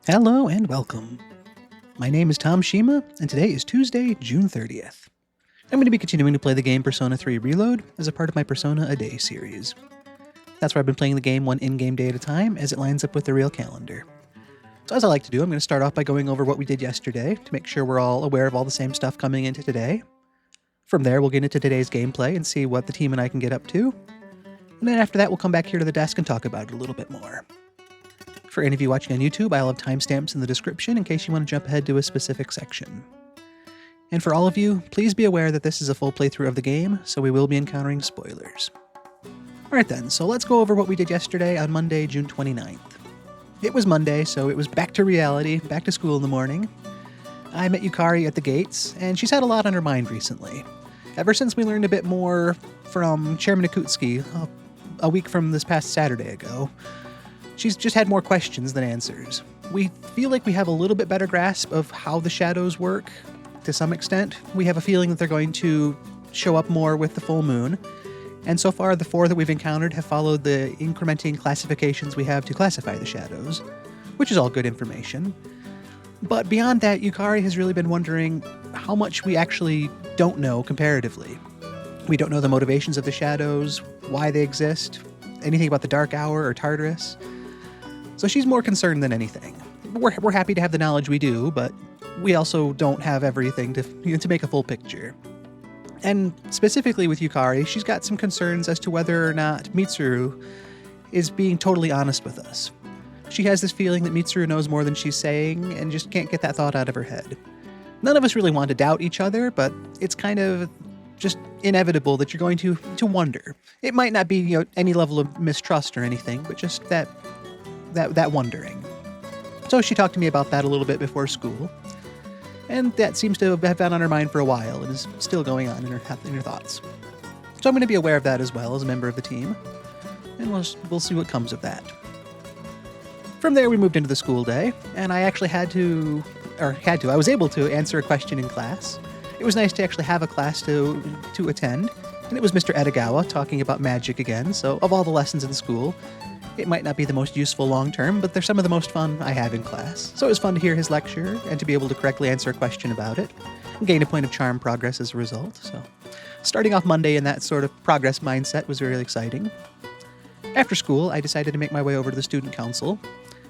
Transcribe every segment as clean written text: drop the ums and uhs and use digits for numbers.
Hello and welcome. My name is Tom Shima, and today is Tuesday, June 30th. I'm going to be continuing to play the game Persona 3 Reload as a part of my Persona A Day series. That's where I've been playing the game one in-game day at a time as it lines up with the real calendar. So as I like to do, I'm going to start off by going over what we did yesterday to make sure we're all aware of all the same stuff coming into today. From there, we'll get into today's gameplay and see what the team and I can get up to. And then after that, we'll come back here to the desk and talk about it a little bit more. For any of you watching on YouTube, I'll have timestamps in the description in case you want to jump ahead to a specific section. And for all of you, please be aware that this is a full playthrough of the game, so we will be encountering spoilers. Alright then, so let's go over what we did yesterday on Monday, June 29th. It was Monday, so it was back to reality, back to school in the morning. I met Yukari at the gates, and she's had a lot on her mind recently. Ever since we learned a bit more from Chairman Akutsuki a week from this past Saturday ago, she's just had more questions than answers. We feel like we have a little bit better grasp of how the shadows work, to some extent. We have a feeling that they're going to show up more with the full moon, and so far the 4 that we've encountered have followed the incrementing classifications we have to classify the shadows, which is all good information. But beyond that, Yukari has really been wondering how much we actually don't know comparatively. We don't know the motivations of the shadows, why they exist, anything about the Dark Hour or Tartarus. So she's more concerned than anything. We're happy to have the knowledge we do, but we also don't have everything to make a full picture. And specifically with Yukari, she's got some concerns as to whether or not Mitsuru is being totally honest with us. She has this feeling that Mitsuru knows more than she's saying and just can't get that thought out of her head. None of us really want to doubt each other, but it's kind of just inevitable that you're going to wonder. It might not be, any level of mistrust or anything, but just that wondering. So she talked to me about that a little bit before school, and that seems to have been on her mind for a while and is still going on in her thoughts. So I'm going to be aware of that as well as a member of the team, and we'll see what comes of that. From there, we moved into the school day, and I actually I was able to answer a question in class. It was nice to actually have a class to attend, and it was Mr. Edagawa talking about magic again, so of all the lessons in school, it might not be the most useful long-term, but they're some of the most fun I have in class. So it was fun to hear his lecture and to be able to correctly answer a question about it and gain a point of charm progress as a result. So starting off Monday in that sort of progress mindset was really exciting. After school, I decided to make my way over to the student council.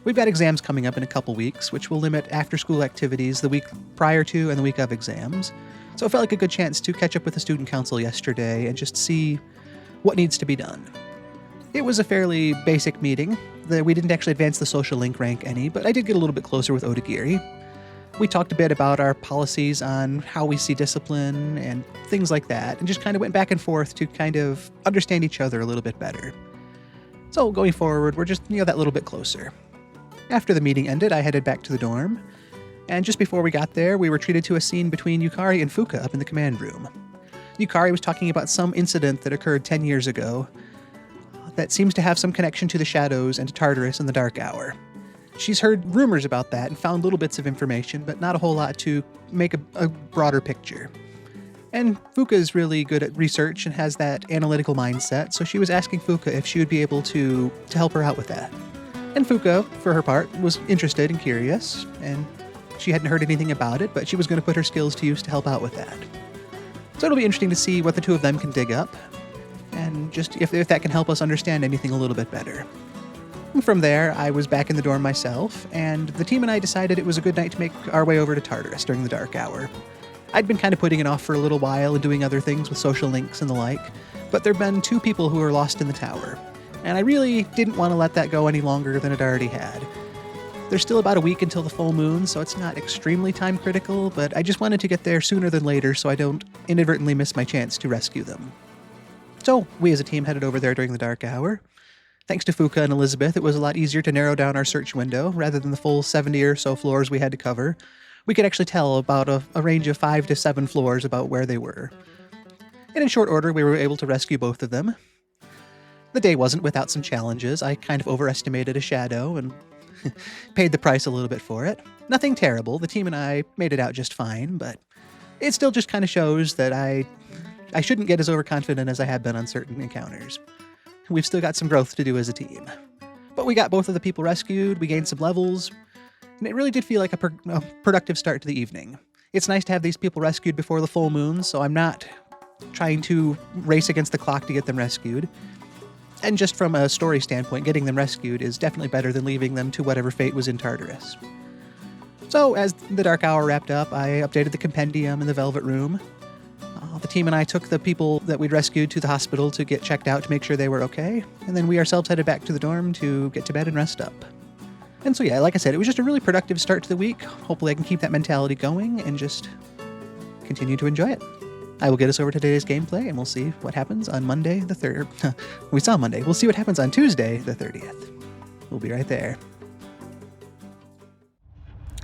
We've got exams coming up in a couple weeks, which will limit after-school activities the week prior to and the week of exams. So it felt like a good chance to catch up with the student council yesterday and just see what needs to be done. It was a fairly basic meeting. We didn't actually advance the social link rank any, but I did get a little bit closer with Odagiri. We talked a bit about our policies on how we see discipline and things like that, and just kind of went back and forth to kind of understand each other a little bit better. So going forward, we're just, that little bit closer. After the meeting ended, I headed back to the dorm, and just before we got there, we were treated to a scene between Yukari and Fuuka up in the command room. Yukari was talking about some incident that occurred 10 years ago that seems to have some connection to the shadows and to Tartarus and the Dark Hour. She's heard rumors about that and found little bits of information, but not a whole lot to make a broader picture. And Fuuka is really good at research and has that analytical mindset, so she was asking Fuuka if she would be able to help her out with that. And Fuuka, for her part, was interested and curious, and she hadn't heard anything about it, but she was going to put her skills to use to help out with that. So it'll be interesting to see what the two of them can dig up, and just if that can help us understand anything a little bit better. And from there, I was back in the dorm myself, and the team and I decided it was a good night to make our way over to Tartarus during the Dark Hour. I'd been kind of putting it off for a little while and doing other things with social links and the like, but there'd been 2 people who were lost in the tower, and I really didn't want to let that go any longer than it already had. There's still about a week until the full moon, so it's not extremely time critical, but I just wanted to get there sooner than later so I don't inadvertently miss my chance to rescue them. So we as a team headed over there during the Dark Hour. Thanks to Fuuka and Elizabeth, it was a lot easier to narrow down our search window. Rather than the full 70 or so floors we had to cover, we could actually tell about a range of 5 to 7 floors about where they were. And in short order, we were able to rescue both of them. The day wasn't without some challenges. I kind of overestimated a shadow and paid the price a little bit for it. Nothing terrible. The team and I made it out just fine, but it still just kind of shows that I shouldn't get as overconfident as I have been on certain encounters. We've still got some growth to do as a team. But we got both of the people rescued, we gained some levels, And it really did feel like a productive start to the evening. It's nice to have these people rescued before the full moon, so I'm not trying to race against the clock to get them rescued. And just from a story standpoint, getting them rescued is definitely better than leaving them to whatever fate was in Tartarus. So, as the dark hour wrapped up, I updated the compendium in the Velvet Room. The team and I took the people that we'd rescued to the hospital to get checked out to make sure they were okay, and then we ourselves headed back to the dorm to get to bed and rest up. And so yeah, like I said, it was just a really productive start to the week. Hopefully I can keep that mentality going and just continue to enjoy it. I will get us over to today's gameplay, and we'll see what happens on Monday the 3rd. We saw Monday. We'll see what happens on Tuesday the 30th. We'll be right there.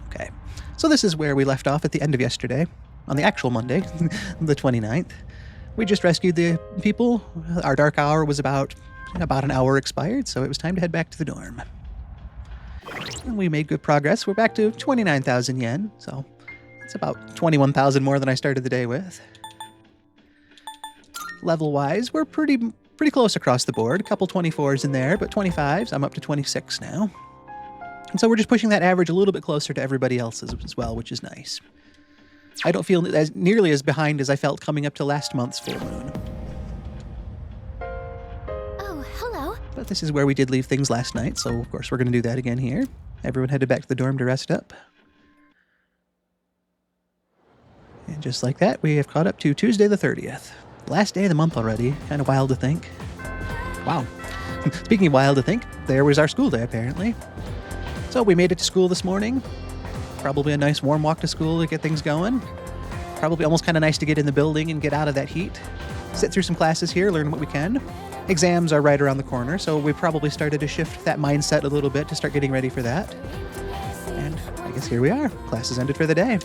Okay, so this is where we left off at the end of yesterday. On the actual Monday, the 29th. We just rescued the people. Our dark hour was about an hour expired, so it was time to head back to the dorm. And we made good progress. We're back to 29,000 yen, so it's about 21,000 more than I started the day with. Level-wise, we're pretty close across the board. A couple 24s in there, but 25s. I'm up to 26 now. And so we're just pushing that average a little bit closer to everybody else's as well, which is nice. I don't feel nearly as behind as I felt coming up to last month's full moon. Oh, hello. But this is where we did leave things last night, so of course we're going to do that again here. Everyone headed back to the dorm to rest up. And just like that, we have caught up to Tuesday the 30th. Last day of the month already. Kind of wild to think. Wow. Speaking of wild to think, there was our school day apparently. So we made it to school this morning. Probably a nice warm walk to school to get things going. Probably almost kind of nice to get in the building and get out of that heat. Sit through some classes here, learn what we can. Exams are right around the corner, so we probably started to shift that mindset a little bit to start getting ready for that. And I guess here we are. Classes ended for the day.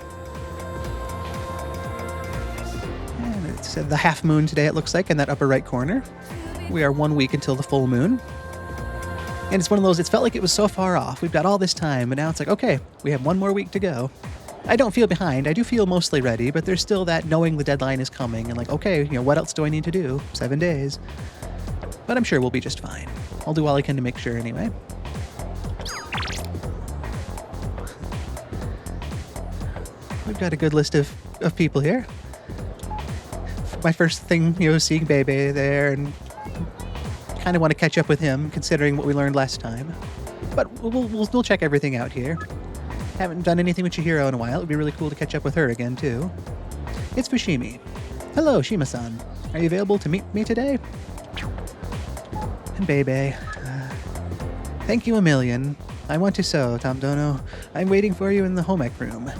And it's the half moon today, it looks like, in that upper right corner. We are 1 week until the full moon. And it's one of those, it's felt like it was so far off. We've got all this time, and now it's like, okay, we have 1 more week to go. I don't feel behind. I do feel mostly ready, but there's still that knowing the deadline is coming and like, okay, what else do I need to do? 7 days. But I'm sure we'll be just fine. I'll do all I can to make sure anyway. We've got a good list of people here. My first thing, seeing Bebe there, and kind of want to catch up with him, considering what we learned last time. But we'll check everything out here. Haven't done anything with Chihiro in a while. It would be really cool to catch up with her again, too. It's Fushimi. Hello, Shima-san. Are you available to meet me today? And Bebe. Thank you a million. I want to sew, Tom Dono. I'm waiting for you in the home ec room.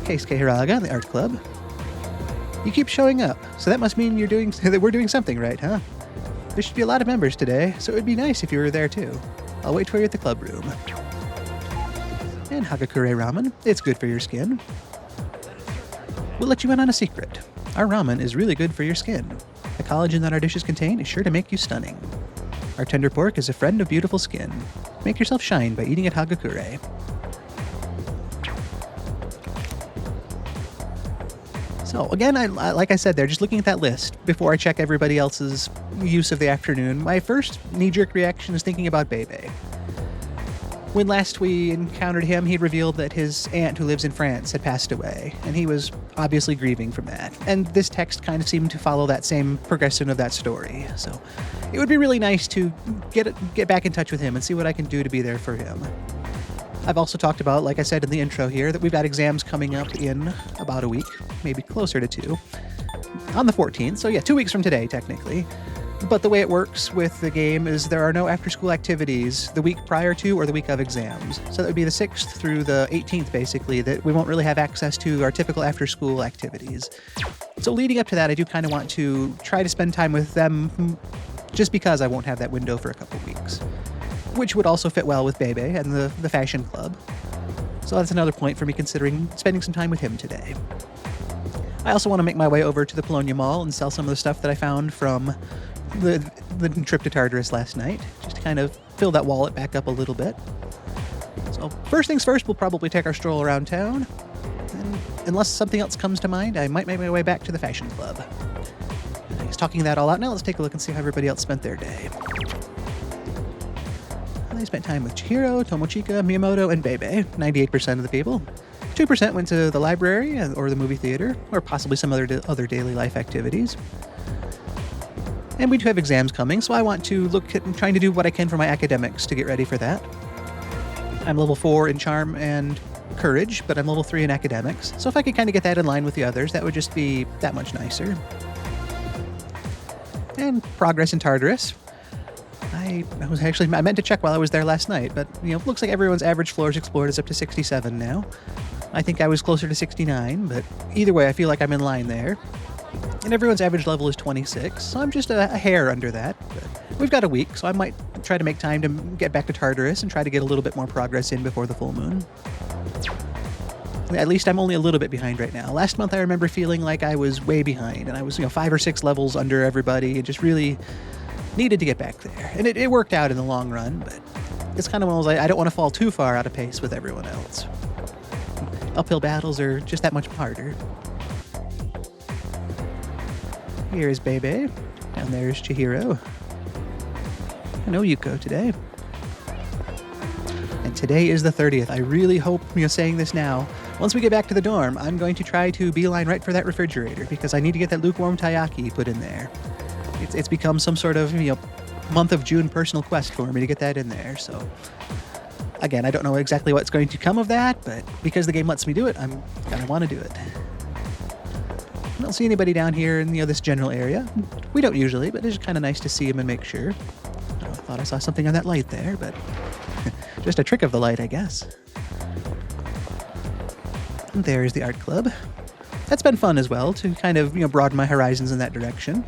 Keisuke Hiraga in the art club. You keep showing up, so that must mean that we're doing something right, huh? There should be a lot of members today, so it would be nice if you were there too. I'll wait for you at the club room. And Hagakure ramen, it's good for your skin. We'll let you in on a secret. Our ramen is really good for your skin. The collagen that our dishes contain is sure to make you stunning. Our tender pork is a friend of beautiful skin. Make yourself shine by eating at Hagakure. So again, like I said there, just looking at that list before I check everybody else's use of the afternoon, my first knee-jerk reaction is thinking about Bebe. When last we encountered him, he revealed that his aunt who lives in France had passed away, and he was obviously grieving from that. And this text kind of seemed to follow that same progression of that story. So it would be really nice to get back in touch with him and see what I can do to be there for him. I've also talked about, like I said in the intro here, that we've got exams coming up in about a week, maybe closer to 2, on the 14th. So yeah, 2 weeks from today, technically. But the way it works with the game is there are no after-school activities the week prior to or the week of exams. So that would be the 6th through the 18th, basically, that we won't really have access to our typical after-school activities. So leading up to that, I do kind of want to try to spend time with them just because I won't have that window for a couple weeks. Which would also fit well with Bebe and the fashion club. So that's another point for me considering spending some time with him today. I also want to make my way over to the Polonia Mall and sell some of the stuff that I found from the trip to Tartarus last night, just to kind of fill that wallet back up a little bit. So first things first, we'll probably take our stroll around town. And unless something else comes to mind, I might make my way back to the fashion club. Talking that all out, now let's take a look and see how everybody else spent their day. I spent time with Chihiro, Tomochika, Miyamoto, and Bebe, 98% of the people. 2% went to the library or the movie theater, or possibly some other daily life activities. And we do have exams coming, so I want to look at trying to do what I can for my academics to get ready for that. I'm level 4 in Charm and Courage, but I'm level 3 in Academics, so if I could kind of get that in line with the others, that would just be that much nicer. And progress in Tartarus. I meant to check while I was there last night, but looks like everyone's average floors explored is up to 67 now. I think I was closer to 69, but either way, I feel like I'm in line there. And everyone's average level is 26, so I'm just a hair under that. But we've got a week, so I might try to make time to get back to Tartarus and try to get a little bit more progress in before the full moon. At least I'm only a little bit behind right now. Last month I remember feeling like I was way behind, and I was 5 or 6 levels under everybody, and just really needed to get back there. And it worked out in the long run, but it's kind of one of those, I don't want to fall too far out of pace with everyone else. Uphill battles are just that much harder. Here is Bebe, and there's Chihiro. No Yuko today. And today is the 30th. I really hope, saying this now, once we get back to the dorm, I'm going to try to beeline right for that refrigerator, because I need to get that lukewarm taiyaki put in there. It's become some sort of, month of June personal quest for me to get that in there, so... Again, I don't know exactly what's going to come of that, but because the game lets me do it, I'm gonna want to do it. I don't see anybody down here in this general area. We don't usually, but it's just kind of nice to see him and make sure. I thought I saw something on that light there, but just a trick of the light, I guess. And there's the art club. That's been fun as well, to kind of broaden my horizons in that direction.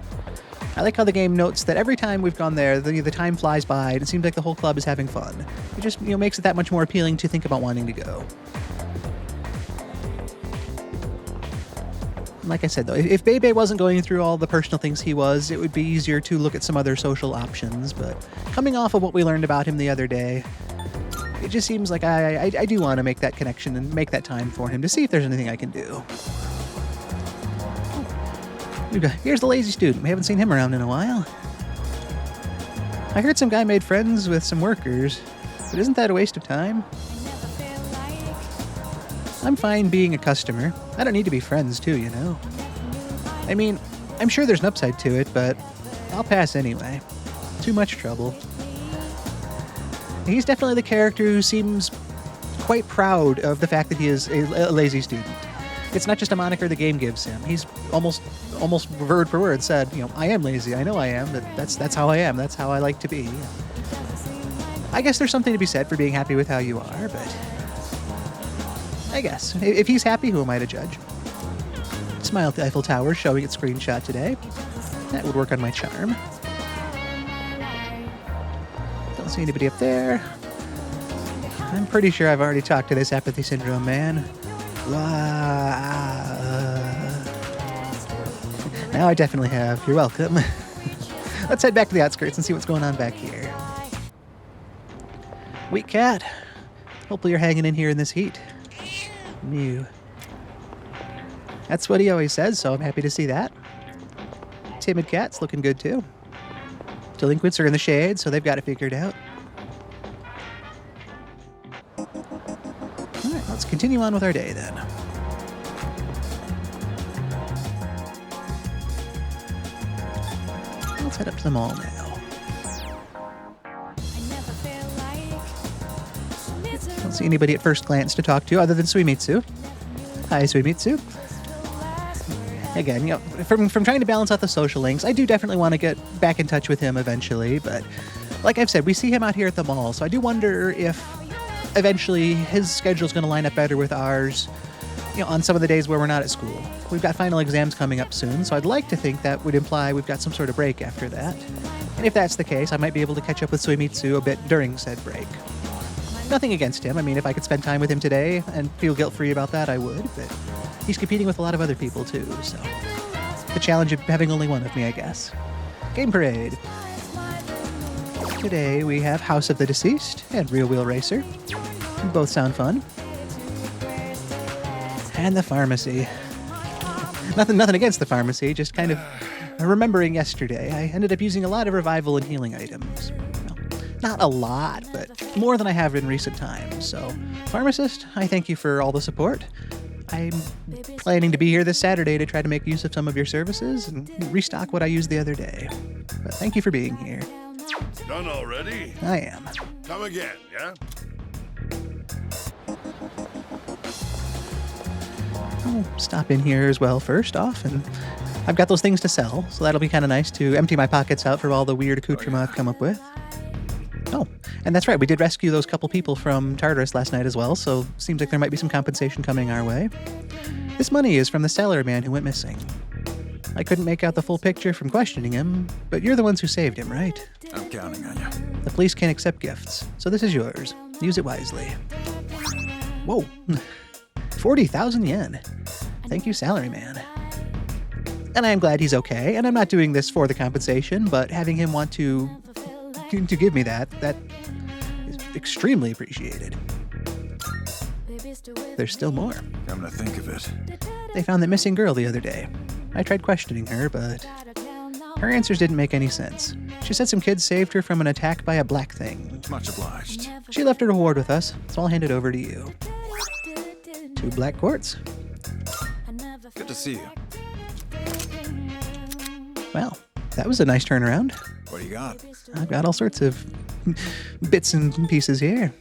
I like how the game notes that every time we've gone there, the time flies by, and it seems like the whole club is having fun. It just makes it that much more appealing to think about wanting to go. Like I said, though, if Bebe wasn't going through all the personal things he was, it would be easier to look at some other social options, but coming off of what we learned about him the other day, it just seems like I do want to make that connection and make that time for him to see if there's anything I can do. Here's the lazy student. We haven't seen him around in a while. I heard some guy made friends with some workers, but isn't that a waste of time? I'm fine being a customer. I don't need to be friends too, I mean, I'm sure there's an upside to it, but I'll pass anyway. Too much trouble. He's definitely the character who seems quite proud of the fact that he is a lazy student. It's not just a moniker the game gives him. He's almost word for word said, I am lazy. I know I am, but that's how I am. That's how I like to be. I guess there's something to be said for being happy with how you are, but I guess. If he's happy, who am I to judge? Smile at the Eiffel Tower showing its screenshot today. That would work on my charm. Don't see anybody up there. I'm pretty sure I've already talked to this apathy syndrome man. Now I definitely have. You're welcome. Let's head back to the outskirts and see what's going on back here. Weak cat. Hopefully you're hanging in here in this heat. Mew. That's what he always says, so I'm happy to see that. Timid cat's looking good too. Delinquents are in the shade, so they've got it figured out. Alright, let's continue on with our day then. Let's head up to the mall now. Don't see anybody at first glance to talk to other than Suimitsu. Hi, Suimitsu. Again, from trying to balance out the social links, I do definitely want to get back in touch with him eventually, but like I've said, we see him out here at the mall, so I do wonder if eventually his schedule is going to line up better with ours, on some of the days where we're not at school. We've got final exams coming up soon, so I'd like to think that would imply we've got some sort of break after that. And if that's the case, I might be able to catch up with Suimitsu a bit during said break. Nothing against him. I mean, if I could spend time with him today and feel guilt-free about that, I would, but he's competing with a lot of other people too, so the challenge of having only one of me, I guess. Game Parade. Today we have House of the Deceased and Real Wheel Racer. Both sound fun. And the pharmacy. Nothing against the pharmacy, just kind of remembering yesterday. I ended up using a lot of revival and healing items. Well, Not a lot, but more than I have in recent times. So, pharmacist, I thank you for all the support. I'm planning to be here this Saturday to try to make use of some of your services and restock what I used the other day. But thank you for being here. Done already? I am. Come again, yeah? I'll stop in here as well first off, and I've got those things to sell, so that'll be kind of nice to empty my pockets out for all the weird accoutrement I've come up with. Oh, and that's right, we did rescue those couple people from Tartarus last night as well, so seems like there might be some compensation coming our way. This money is from the sailor man who went missing. I couldn't make out the full picture from questioning him, but you're the ones who saved him, right? I'm counting on you. The police can't accept gifts, so this is yours. Use it wisely. Whoa. 40,000 yen. Thank you, salaryman. And I'm glad he's okay, and I'm not doing this for the compensation, but having him want to give me that is extremely appreciated. There's still more. Come to think of it. They found that missing girl the other day. I tried questioning her, but her answers didn't make any sense. She said some kids saved her from an attack by a black thing. Much obliged. She left her reward with us, so I'll hand it over to you. 2 black quartz. Good to see you. Well, that was a nice turnaround. What do you got? I've got all sorts of bits and pieces here.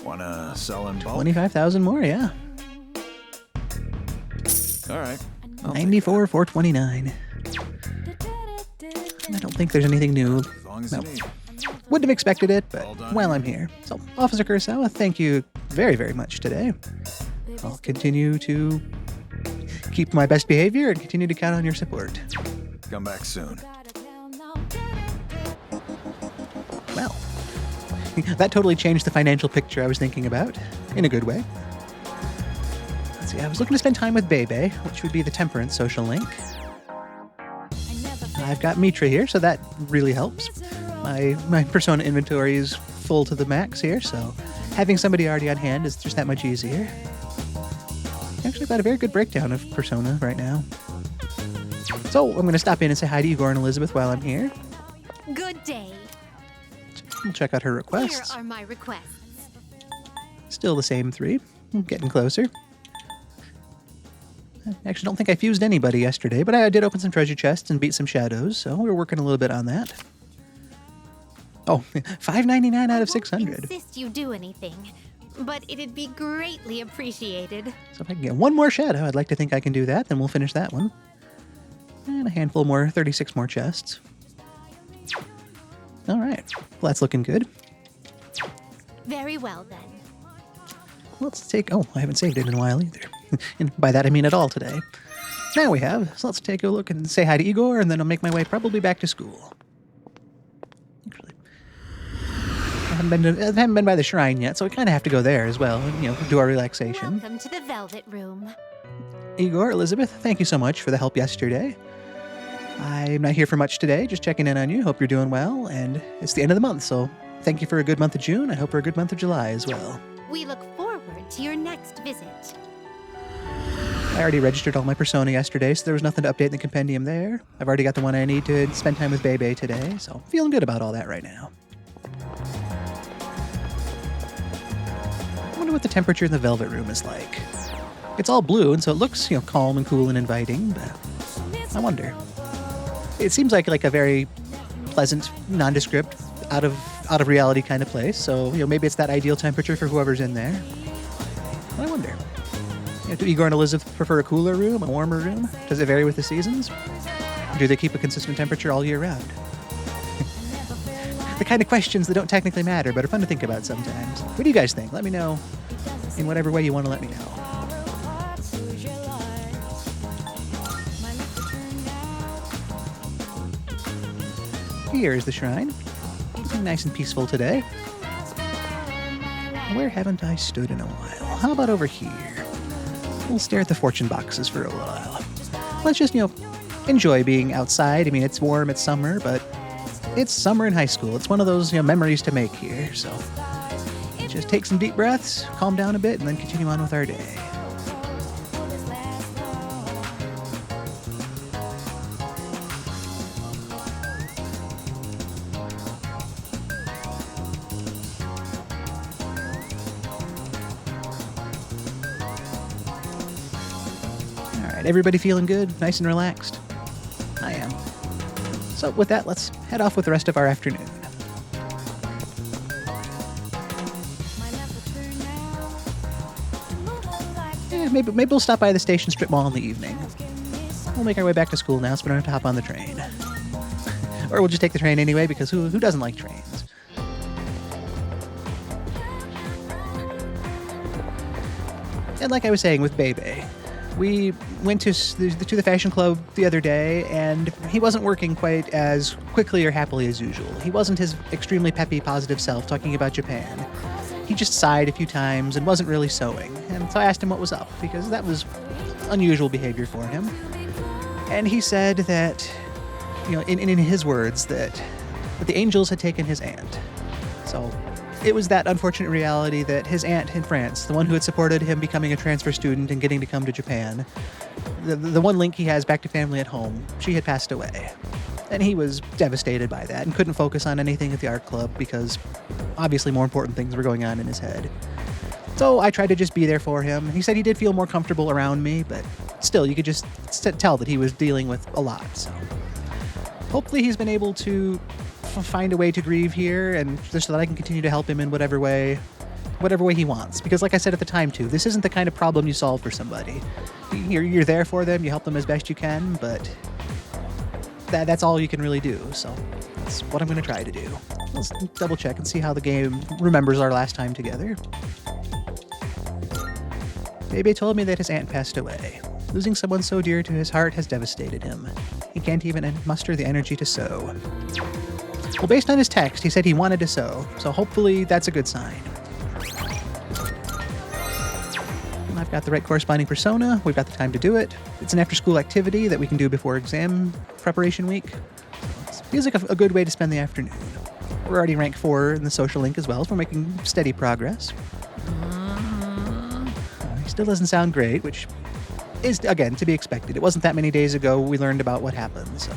Wanna sell in bulk? 25,000 more, yeah. All right. 94,429. I don't think there's anything new. As long as No. you need. Wouldn't have expected it, but All done. while I'm here. So, Officer Kurosawa, thank you very, very much today. I'll continue to keep my best behavior and continue to count on your support. Come back soon. Well, that totally changed the financial picture I was thinking about, in a good way. Let's see, I was looking to spend time with Bebe, which would be the Temperance social link. I've got Mitra here, so that really helps. My persona inventory is full to the max here, so having somebody already on hand is just that much easier. Actually, I've got a very good breakdown of persona right now. So I'm going to stop in and say hi to Yukari and Elizabeth while I'm here. Good day. We'll check out her requests. Here are my requests. Still the same 3. I'm getting closer. I actually don't think I fused anybody yesterday, but I did open some treasure chests and beat some shadows, so we were working a little bit on that. Oh, $5.99 out of 600. Insist you do anything, but it'd be greatly appreciated. So if I can get one more shadow, I'd like to think I can do that, then we'll finish that one. And a handful more, 36 more chests. All right, well, that's looking good. Very well then. Let's take, oh, I haven't saved it in a while either. And by that I mean at all today. Now we have, so let's take a look and say hi to Igor, and then I'll make my way probably back to school. Actually, I haven't been by the shrine yet, so we kind of have to go there as well, and, do our relaxation. Welcome to the Velvet Room. Igor, Elizabeth, thank you so much for the help yesterday. I'm not here for much today, just checking in on you. Hope you're doing well, and it's the end of the month, so thank you for a good month of June. I hope for a good month of July as well. We look forward to your next visit. I already registered all my persona yesterday, so there was nothing to update in the compendium there. I've already got the one I need to spend time with Bebe today, so feeling good about all that right now. I wonder what the temperature in the Velvet Room is like. It's all blue, and so it looks, calm and cool and inviting, but I wonder. It seems like a very pleasant, nondescript, out of reality kind of place, so maybe it's that ideal temperature for whoever's in there. But I wonder. Do Igor and Elizabeth prefer a cooler room, a warmer room? Does it vary with the seasons? Or do they keep a consistent temperature all year round? The kind of questions that don't technically matter, but are fun to think about sometimes. What do you guys think? Let me know in whatever way you want to let me know. Here's the shrine. Looking nice and peaceful today. Where haven't I stood in a while? How about over here? We'll stare at the fortune boxes for a while. Let's just, enjoy being outside. I mean, it's warm, it's summer, but it's summer in high school. It's one of those, memories to make here, so just take some deep breaths, calm down a bit, and then continue on with our day. Alright, everybody feeling good? Nice and relaxed? I am. So with that, let's head off with the rest of our afternoon. Maybe we'll stop by the station strip mall in the evening. We'll make our way back to school now so we don't have to hop on the train. Or we'll just take the train anyway, because who doesn't like trains? And like I was saying with Bebe, we went to the fashion club the other day, and he wasn't working quite as quickly or happily as usual. He wasn't his extremely peppy, positive self talking about Japan. He just sighed a few times and wasn't really sewing. And so I asked him what was up, because that was unusual behavior for him. And he said that, in his words, that the angels had taken his aunt. So it was that unfortunate reality that his aunt in France, the one who had supported him becoming a transfer student and getting to come to Japan, the one link he has back to family at home, she had passed away. And he was devastated by that and couldn't focus on anything at the art club because obviously more important things were going on in his head. So I tried to just be there for him. He said he did feel more comfortable around me, but still, you could just tell that he was dealing with a lot. So hopefully he's been able to find a way to grieve here, and just so that I can continue to help him in whatever way he wants. Because like I said at the time too, this isn't the kind of problem you solve for somebody. You're there for them, you help them as best you can, but that's all you can really do. So that's what I'm going to try to do. Let's double check and see how the game remembers our last time together. Bebe told me that his aunt passed away. Losing someone so dear to his heart has devastated him. He can't even muster the energy to sew. Well, based on his text, he said he wanted to sew, so hopefully that's a good sign. I've got the right corresponding persona. We've got the time to do it. It's an after-school activity that we can do before exam preparation week. So it feels like a good way to spend the afternoon. We're already rank 4 in the social link as well, so we're making steady progress. He still doesn't sound great, which is, again, to be expected. It wasn't that many days ago we learned about what happened, so...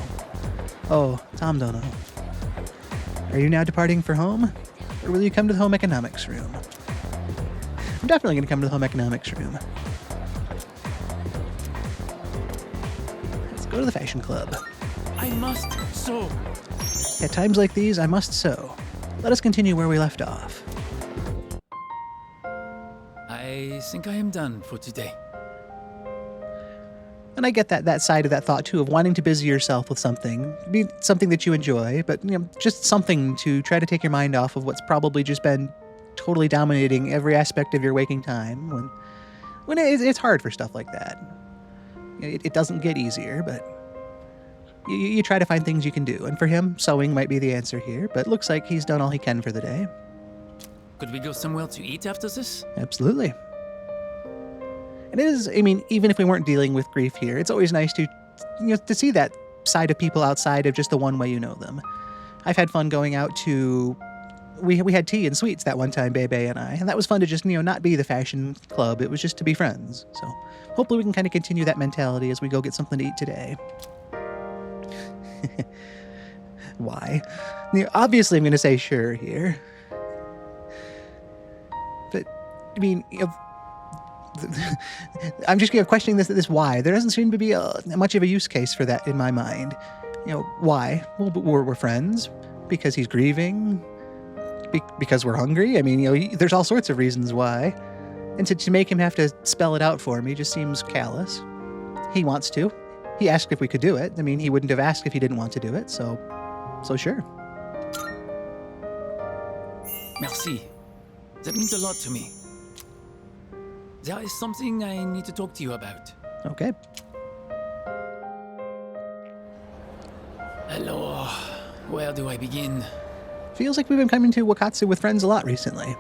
Oh, Tom Dono. Are you now departing for home? Or will you come to the home economics room? I'm definitely going to come to the home economics room. Let's go to the fashion club. I must sew. At times like these, I must sew. Let us continue where we left off. I think I am done for today. And I get that side of that thought too, of wanting to busy yourself with something, be something that you enjoy, but just something to try to take your mind off of what's probably just been totally dominating every aspect of your waking time. When it's hard for stuff like that. It doesn't get easier, but you try to find things you can do. And for him, sewing might be the answer here, but it looks like he's done all he can for the day. Could we go somewhere to eat after this? Absolutely. And it is, even if we weren't dealing with grief here, it's always nice to see that side of people outside of just the one way you know them. I've had fun going out to... We had tea and sweets that one time, Bebe and I, and that was fun to just, not be the fashion club. It was just to be friends. So hopefully we can kind of continue that mentality as we go get something to eat today. Why? Obviously I'm going to say sure here. But, I'm just questioning this why. There doesn't seem to be much of a use case for that in my mind. Why? Well, we're friends. Because he's grieving. Because we're hungry. There's all sorts of reasons why. And to make him have to spell it out for me just seems callous. He wants to. He asked if we could do it. He wouldn't have asked if he didn't want to do it. So sure. Merci. That means a lot to me. There is something I need to talk to you about. Okay. Hello. Where do I begin? Feels like we've been coming to Wakatsu with friends a lot recently.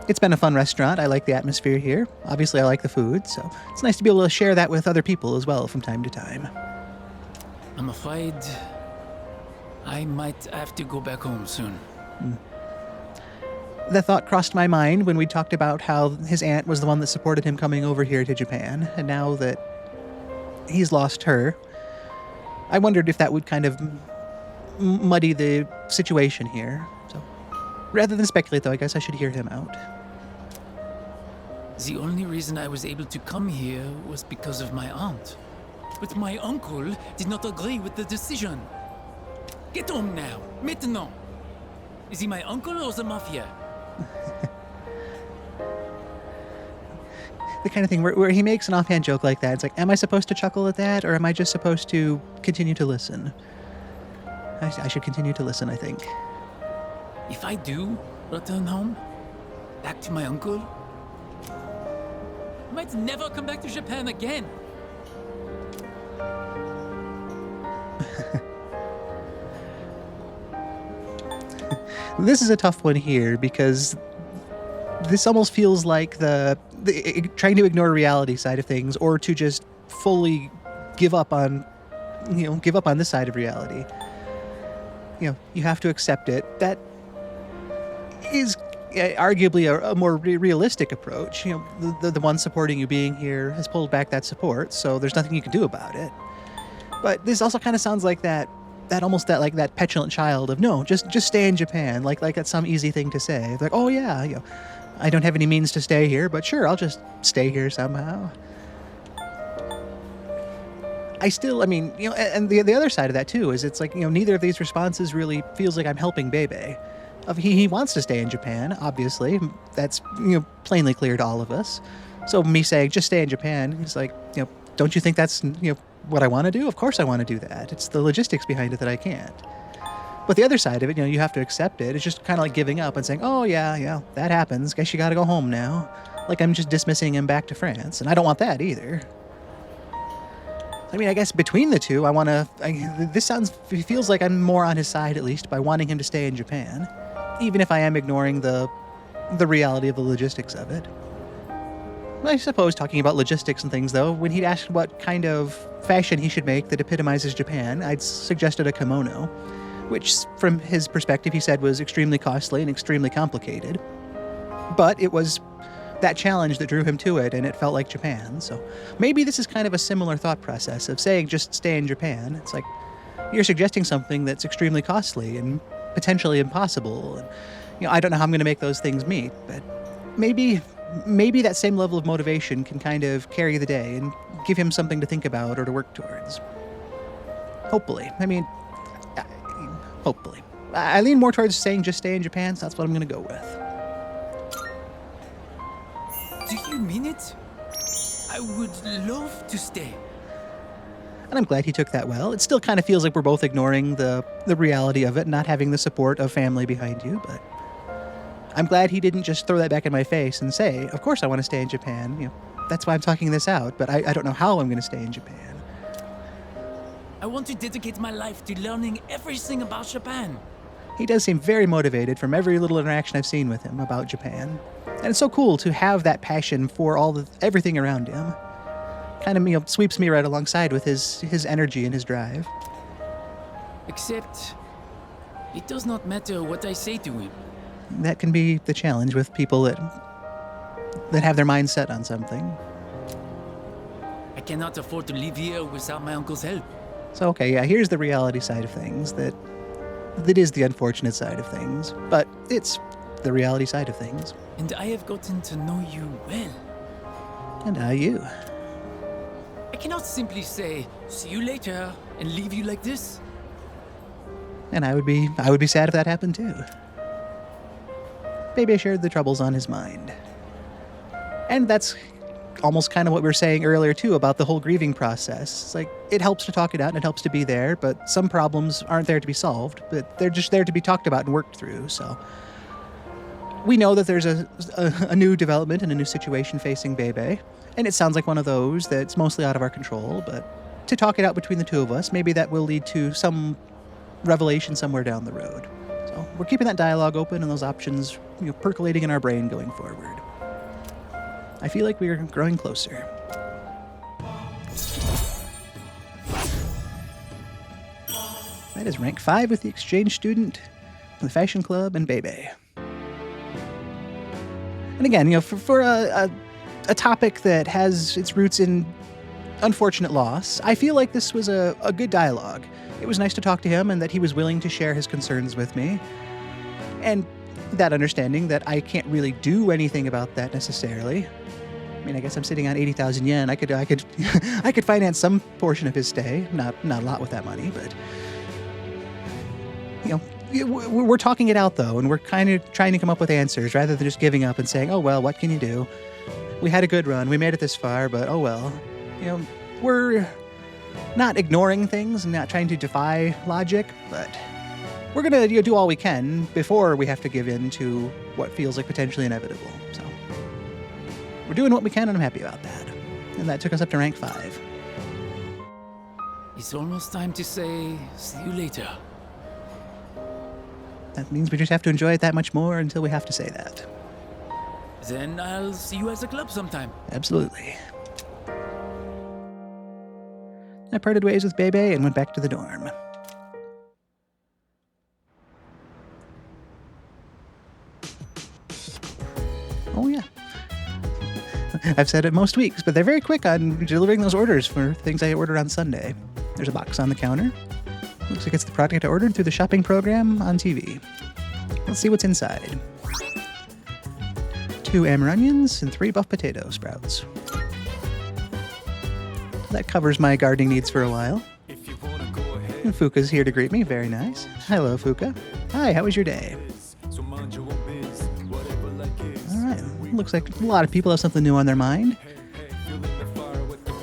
It's been a fun restaurant. I like the atmosphere here. Obviously, I like the food, so it's nice to be able to share that with other people as well from time to time. I'm afraid I might have to go back home soon. The thought crossed my mind when we talked about how his aunt was the one that supported him coming over here to Japan, and now that he's lost her, I wondered if that would kind of muddy the situation here. So, rather than speculate, though, I guess I should hear him out. The only reason I was able to come here was because of my aunt. But my uncle did not agree with the decision. Get home now, maintenant. Is he my uncle or the mafia? The kind of thing where he makes an offhand joke like that. It's like, am I supposed to chuckle at that, or am I just supposed to continue to listen? I should continue to listen, I think. If I do return home, back to my uncle, I might never come back to Japan again. This is a tough one here because this almost feels like the trying to ignore reality side of things, or to just fully give up on this side of reality. You have to accept it. That is arguably a more realistic approach. The one supporting you being here has pulled back that support, so there's nothing you can do about it. But this also kind of sounds like that petulant child of, no, just stay in Japan, like that's some easy thing to say. Like, oh yeah, I don't have any means to stay here, but sure, I'll just stay here somehow. And the other side of that too is it's like, neither of these responses really feels like I'm helping Bebe. He wants to stay in Japan, obviously. That's, plainly clear to all of us. So me saying, just stay in Japan, he's like, don't you think that's, what I want to do? Of course I want to do that. It's the logistics behind it that I can't. But the other side of it, you have to accept it. It's just kind of like giving up and saying, oh yeah, that happens. Guess you got to go home now. Like I'm just dismissing him back to France. And I don't want that either. I guess between the two, feels like I'm more on his side, at least, by wanting him to stay in Japan, even if I am ignoring the reality of the logistics of it. I suppose talking about logistics and things, though, when he'd asked what kind of fashion he should make that epitomizes Japan, I'd suggested a kimono, which, from his perspective, he said was extremely costly and extremely complicated. But it was that challenge that drew him to it, and it felt like Japan. So maybe this is kind of a similar thought process of saying just stay in Japan. It's like you're suggesting something that's extremely costly and potentially impossible. And, I don't know how I'm going to make those things meet, but maybe that same level of motivation can kind of carry the day and give him something to think about or to work towards. Hopefully. Hopefully. I lean more towards saying just stay in Japan, so that's what I'm going to go with. Do you mean it? I would love to stay. And I'm glad he took that well. It still kind of feels like we're both ignoring the reality of it, not having the support of family behind you, but I'm glad he didn't just throw that back in my face and say, of course I want to stay in Japan. That's why I'm talking this out, but I don't know how I'm going to stay in Japan. I want to dedicate my life to learning everything about Japan. He does seem very motivated from every little interaction I've seen with him about Japan. And it's so cool to have that passion for everything around him. Kind of, sweeps me right alongside with his energy and his drive. Except, it does not matter what I say to him. That can be the challenge with people that have their mind set on something. I cannot afford to live here without my uncle's help. So, okay, yeah, here's the reality side of things. That is the unfortunate side of things. But it's the reality side of things. And I have gotten to know you well. And I you. I cannot simply say, see you later, and leave you like this. And I would be sad if that happened too. Maybe I shared the troubles on his mind. And that's almost kind of what we were saying earlier too about the whole grieving process. It's like, it helps to talk it out and it helps to be there, but some problems aren't there to be solved, but they're just there to be talked about and worked through. So we know that there's a new development and a new situation facing Bebe, and it sounds like one of those that's mostly out of our control, but to talk it out between the two of us, maybe that will lead to some revelation somewhere down the road. So we're keeping that dialogue open and those options, percolating in our brain going forward. I feel like we are growing closer. That is rank 5 with the exchange student, the fashion club, and Bebe. And again, for a topic that has its roots in unfortunate loss, I feel like this was a good dialogue. It was nice to talk to him and that he was willing to share his concerns with me. And that understanding that I can't really do anything about that necessarily. mean, I guess I'm sitting on 80,000 yen. I could I could finance some portion of his stay. Not a lot with that money, but we're talking it out though, and we're kind of trying to come up with answers rather than just giving up and saying, "Oh well, what can you do? We had a good run. We made it this far, but oh well." We're not ignoring things and not trying to defy logic, but we're gonna do all we can before we have to give in to what feels like potentially inevitable. So we're doing what we can, and I'm happy about that. And that took us up to rank 5. It's almost time to say, see you later. That means we just have to enjoy it that much more until we have to say that. Then I'll see you at the club sometime. Absolutely. I parted ways with Bebe and went back to the dorm. Oh yeah. I've said it most weeks, but they're very quick on delivering those orders for things I ordered on Sunday. There's a box on the counter. Looks like it's the product I ordered through the shopping program on TV. Let's see what's inside. 2 amber onions and 3 buff potato sprouts. That covers my gardening needs for a while. And Fuuka's here to greet me. Very nice. Hello, Fuuka. Hi, how was your day? Alright, looks like a lot of people have something new on their mind.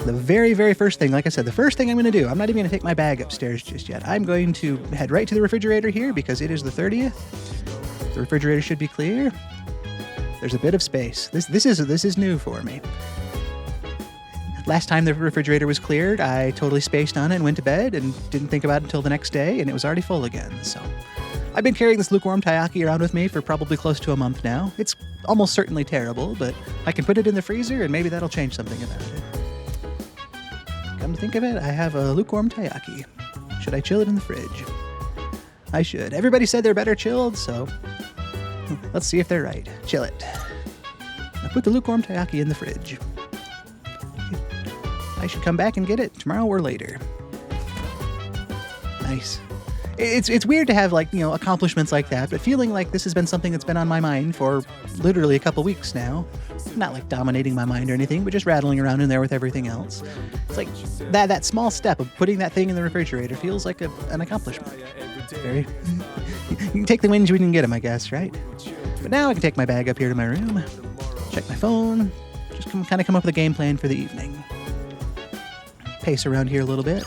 The very, very first thing, like I said, the first thing I'm going to do, I'm not even going to take my bag upstairs just yet. I'm going to head right to the refrigerator here because it is the 30th. The refrigerator should be clear. There's a bit of space. This is new for me. Last time the refrigerator was cleared, I totally spaced on it and went to bed and didn't think about it until the next day, and it was already full again. So I've been carrying this lukewarm taiyaki around with me for probably close to a month now. It's almost certainly terrible, but I can put it in the freezer and maybe that'll change something about it. Come to think of it, I have a lukewarm taiyaki. Should I chill it in the fridge? I should. Everybody said they're better chilled, so let's see if they're right. Chill it. I put the lukewarm taiyaki in the fridge. I should come back and get it tomorrow or later. Nice. It's weird to have accomplishments like that, but feeling like this has been something that's been on my mind for literally a couple weeks now. Not like dominating my mind or anything, but just rattling around in there with everything else. It's like that small step of putting that thing in the refrigerator feels like an accomplishment. Very. You can take the wins when you can get them, I guess, right? But now I can take my bag up here to my room, check my phone, just come up with a game plan for the evening. Pace around here a little bit.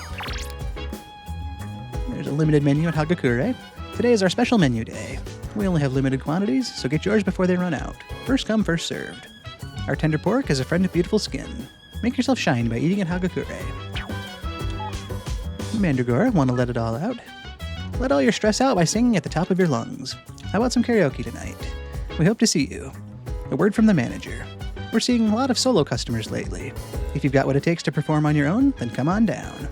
There's a limited menu at Hagakure. Today is our special menu day. We only have limited quantities, so get yours before they run out. First come, first served. Our tender pork is a friend of beautiful skin. Make yourself shine by eating at Hagakure. Mandragora, want to let it all out? Let all your stress out by singing at the top of your lungs. How about some karaoke tonight? We hope to see you. A word from the manager. We're seeing a lot of solo customers lately. If you've got what it takes to perform on your own, then come on down.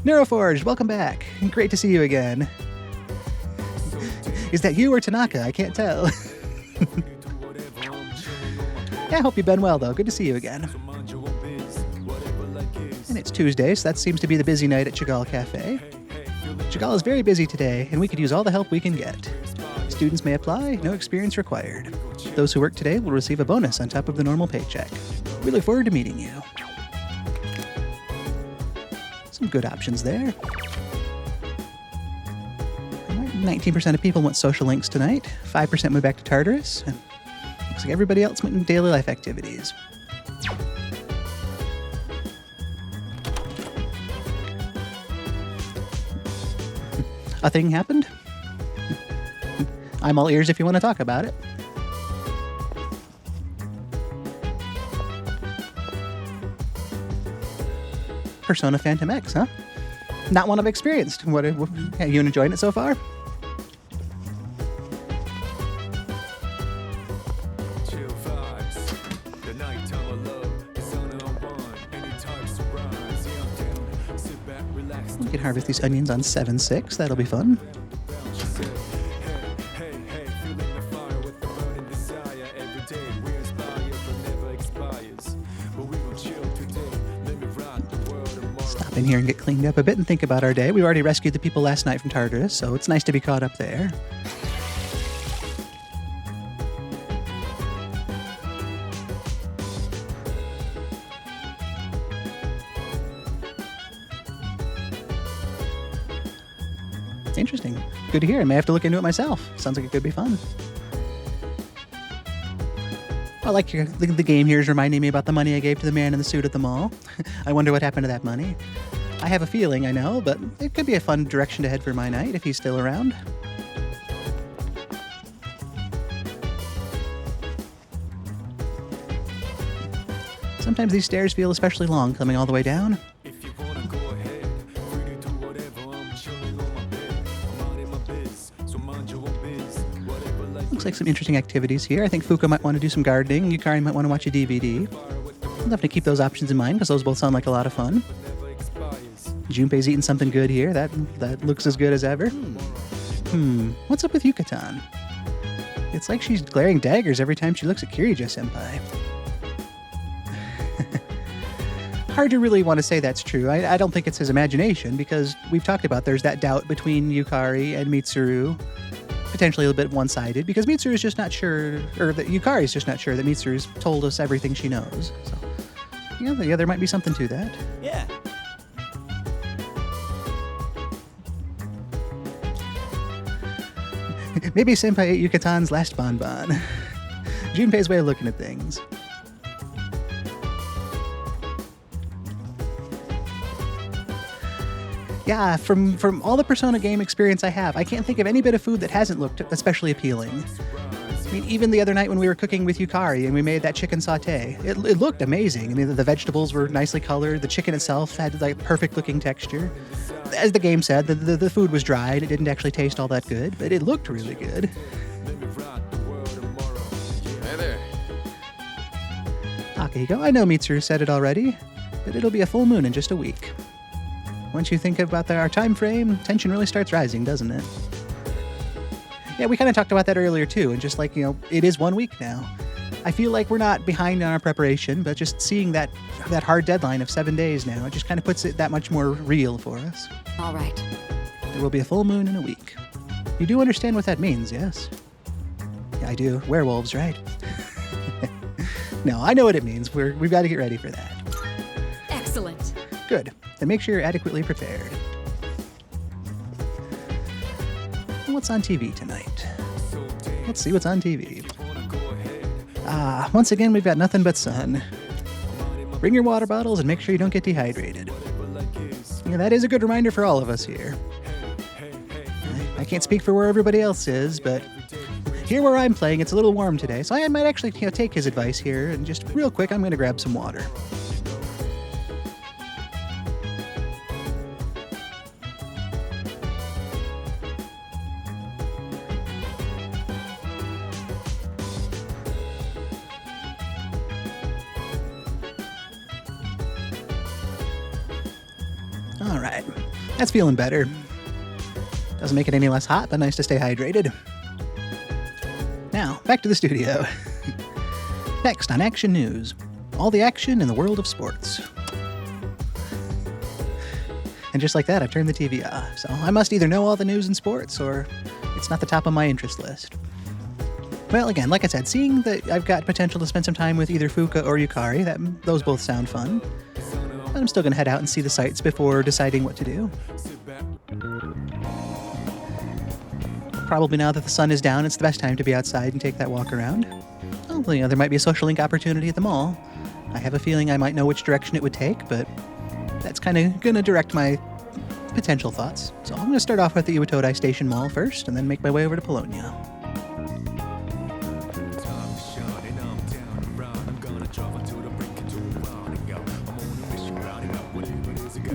Neuroforged, welcome back. Great to see you again. Is that you or Tanaka? I can't tell. I hope you've been well, though. Good to see you again. And it's Tuesday, so that seems to be the busy night at Chagall Cafe. Chagall is very busy today, and we could use all the help we can get. Students may apply, no experience required. Those who work today will receive a bonus on top of the normal paycheck. We look forward to meeting you. Some good options there. 19% of people went social links tonight. 5% went back to Tartarus. And looks like everybody else went in daily life activities. A thing happened? I'm all ears if you want to talk about it. Persona Phantom X, huh? Not one I've experienced. Have you enjoyed it so far? We can harvest these onions on 7/6. That'll be fun. Stop in here and get cleaned up a bit and think about our day. We already rescued the people last night from Tartarus, so it's nice to be caught up there. Interesting. Good to hear. I may have to look into it myself. Sounds like it could be fun. I like the game here is reminding me about the money I gave to the man in the suit at the mall. I wonder what happened to that money. I have a feeling I know, but it could be a fun direction to head for my night if he's still around. Sometimes these stairs feel especially long coming all the way down. Looks like some interesting activities here. I think Fuuka might want to do some gardening. Yukari might want to watch a DVD. I'll have to keep those options in mind because those both sound like a lot of fun. Junpei's eating something good here. That looks as good as ever. What's up with Yucatan? It's like she's glaring daggers every time she looks at Kirija-senpai. Hard to really want to say that's true. I don't think it's his imagination because we've talked about there's that doubt between Yukari and Mitsuru. Potentially a little bit one-sided because Mitsuru's just not sure, or that Yukari's just not sure that Mitsuru's told us everything she knows. So, yeah, there might be something to that. Yeah. Maybe Senpai ate Yukatan's last bonbon. Junpei's way of looking at things. Yeah, from all the Persona game experience I have, I can't think of any bit of food that hasn't looked especially appealing. I mean, even the other night when we were cooking with Yukari and we made that chicken sauté, it looked amazing. I mean, the vegetables were nicely colored. The chicken itself had like perfect looking texture. As the game said, the food was dry and it didn't actually taste all that good, but it looked really good. Hey there. Akihiko, I know Mitsuru said it already, but it'll be a full moon in just a week. Once you think about our time frame, tension really starts rising, doesn't it? Yeah, we kind of talked about that earlier too, and just like, it is 1 week now. I feel like we're not behind on our preparation, but just seeing that hard deadline of 7 days now, it just kind of puts it that much more real for us. All right. There will be a full moon in a week. You do understand what that means, yes? Yeah, I do. Werewolves, right? No, I know what it means. We've got to get ready for that. Excellent. Good. Then make sure you're adequately prepared. What's on TV tonight? Let's see what's on TV. Once again, we've got nothing but sun. Bring your water bottles and make sure you don't get dehydrated. Yeah, that is a good reminder for all of us here. I can't speak for where everybody else is, but here where I'm playing, it's a little warm today, so I might actually take his advice here, and just real quick, I'm going to grab some water. All right, that's feeling better. Doesn't make it any less hot, but nice to stay hydrated. Now, back to the studio. Next on Action News, all the action in the world of sports. And just like that, I turned the TV off. So I must either know all the news in sports, or it's not the top of my interest list. Well, again, like I said, seeing that I've got potential to spend some time with either Fuuka or Yukari, those both sound fun. But I'm still going to head out and see the sights before deciding what to do. Probably now that the sun is down, it's the best time to be outside and take that walk around. Well, there might be a social link opportunity at the mall. I have a feeling I might know which direction it would take, but that's kind of going to direct my potential thoughts. So I'm going to start off with the Iwatodai Station Mall first, and then make my way over to Polonia.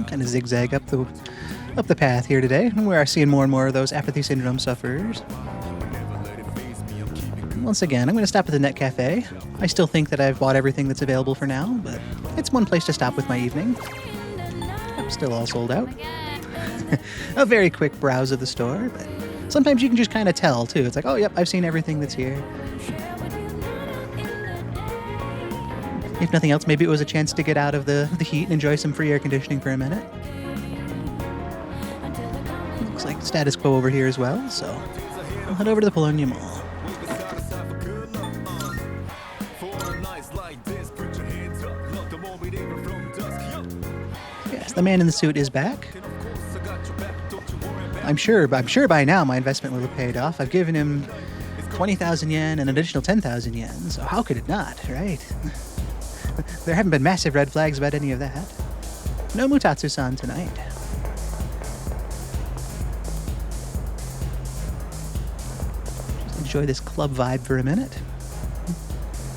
Kind of zigzag up the path here today, where I'm seeing more and more of those apathy syndrome sufferers. Once again, I'm going to stop at the Net Cafe. I still think that I've bought everything that's available for now, but it's one place to stop with my evening. I'm still all sold out. A very quick browse of the store, but sometimes you can just kind of tell, too. It's like, oh, yep, I've seen everything that's here. If nothing else, maybe it was a chance to get out of the heat and enjoy some free air conditioning for a minute. Looks like status quo over here as well, so I'll head over to the Polonia Mall. Yes, the man in the suit is back. I'm sure by now my investment will have paid off. I've given him 20,000 yen and an additional 10,000 yen, so how could it not, right? There haven't been massive red flags about any of that. No Mutatsu-san tonight. Just enjoy this club vibe for a minute.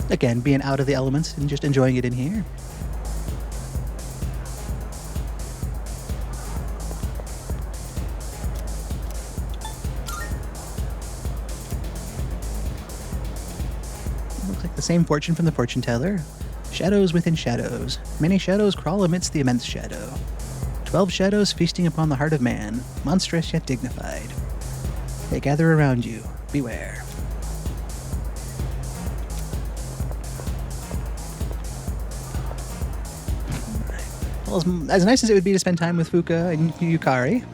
Again, being out of the elements and just enjoying it in here. Looks like the same fortune from the fortune teller. Shadows within shadows. Many shadows crawl amidst the immense shadow. 12 shadows feasting upon the heart of man, monstrous yet dignified. They gather around you. Beware. Well, as nice as it would be to spend time with Fuuka and Yukari,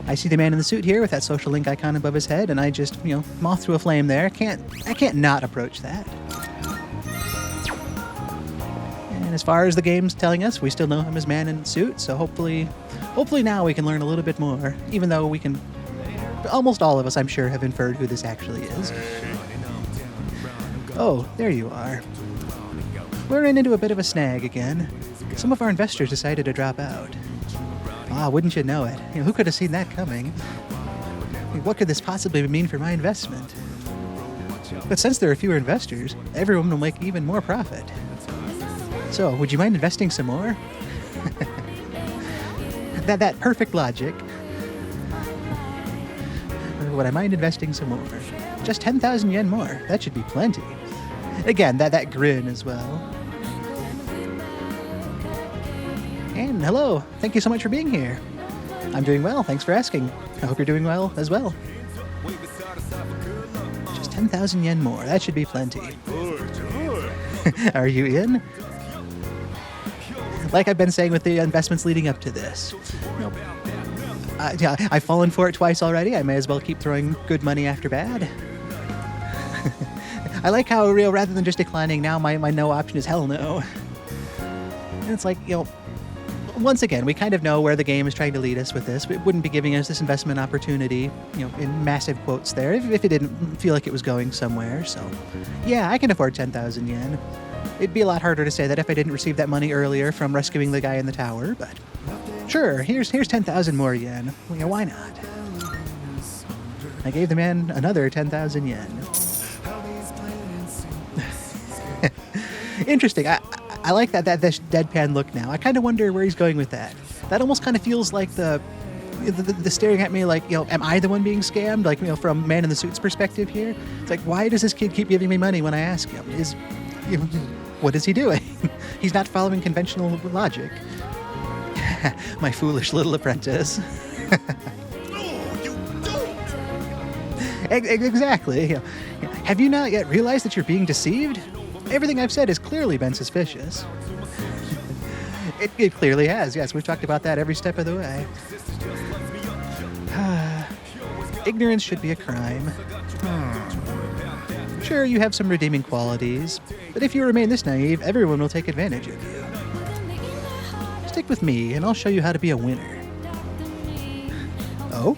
I see the man in the suit here with that social link icon above his head, and I just, moth to a flame there. I can't not approach that. And as far as the game's telling us, we still know him as man in suit, so hopefully now we can learn a little bit more, even though we can, almost all of us, I'm sure, have inferred who this actually is. Oh, there you are. We're into a bit of a snag again. Some of our investors decided to drop out. Ah, wouldn't you know it? Who could have seen that coming? What could this possibly mean for my investment? But since there are fewer investors, everyone will make even more profit. So, would you mind investing some more? that perfect logic. Would I mind investing some more? Just 10,000 yen more. That should be plenty. Again, that grin as well. And hello, thank you so much for being here. I'm doing well, thanks for asking. I hope you're doing well as well. Just 10,000 yen more, that should be plenty. Are you in? Like I've been saying with the investments leading up to this. I've fallen for it twice already, I may as well keep throwing good money after bad. I like how rather than just declining, now my no option is hell no. And it's like, once again, we kind of know where the game is trying to lead us with this. It wouldn't be giving us this investment opportunity, in massive quotes there, if it didn't feel like it was going somewhere. So, yeah, I can afford 10,000 yen. It'd be a lot harder to say that if I didn't receive that money earlier from rescuing the guy in the tower, but sure, here's 10,000 more yen. Why not? I gave the man another 10,000 yen. Interesting. I like this deadpan look now. I kind of wonder where he's going with that. That almost kind of feels like the staring at me like, am I the one being scammed? Like, from Man in the Suit's perspective here. It's like, why does this kid keep giving me money when I ask him? What is he doing? He's not following conventional logic. My foolish little apprentice. No, you don't! Exactly. Have you not yet realized that you're being deceived? Everything I've said has clearly been suspicious. It clearly has, yes. We've talked about that every step of the way. Ignorance should be a crime. Sure, you have some redeeming qualities, but if you remain this naive, everyone will take advantage of you. Stick with me, and I'll show you how to be a winner. Oh?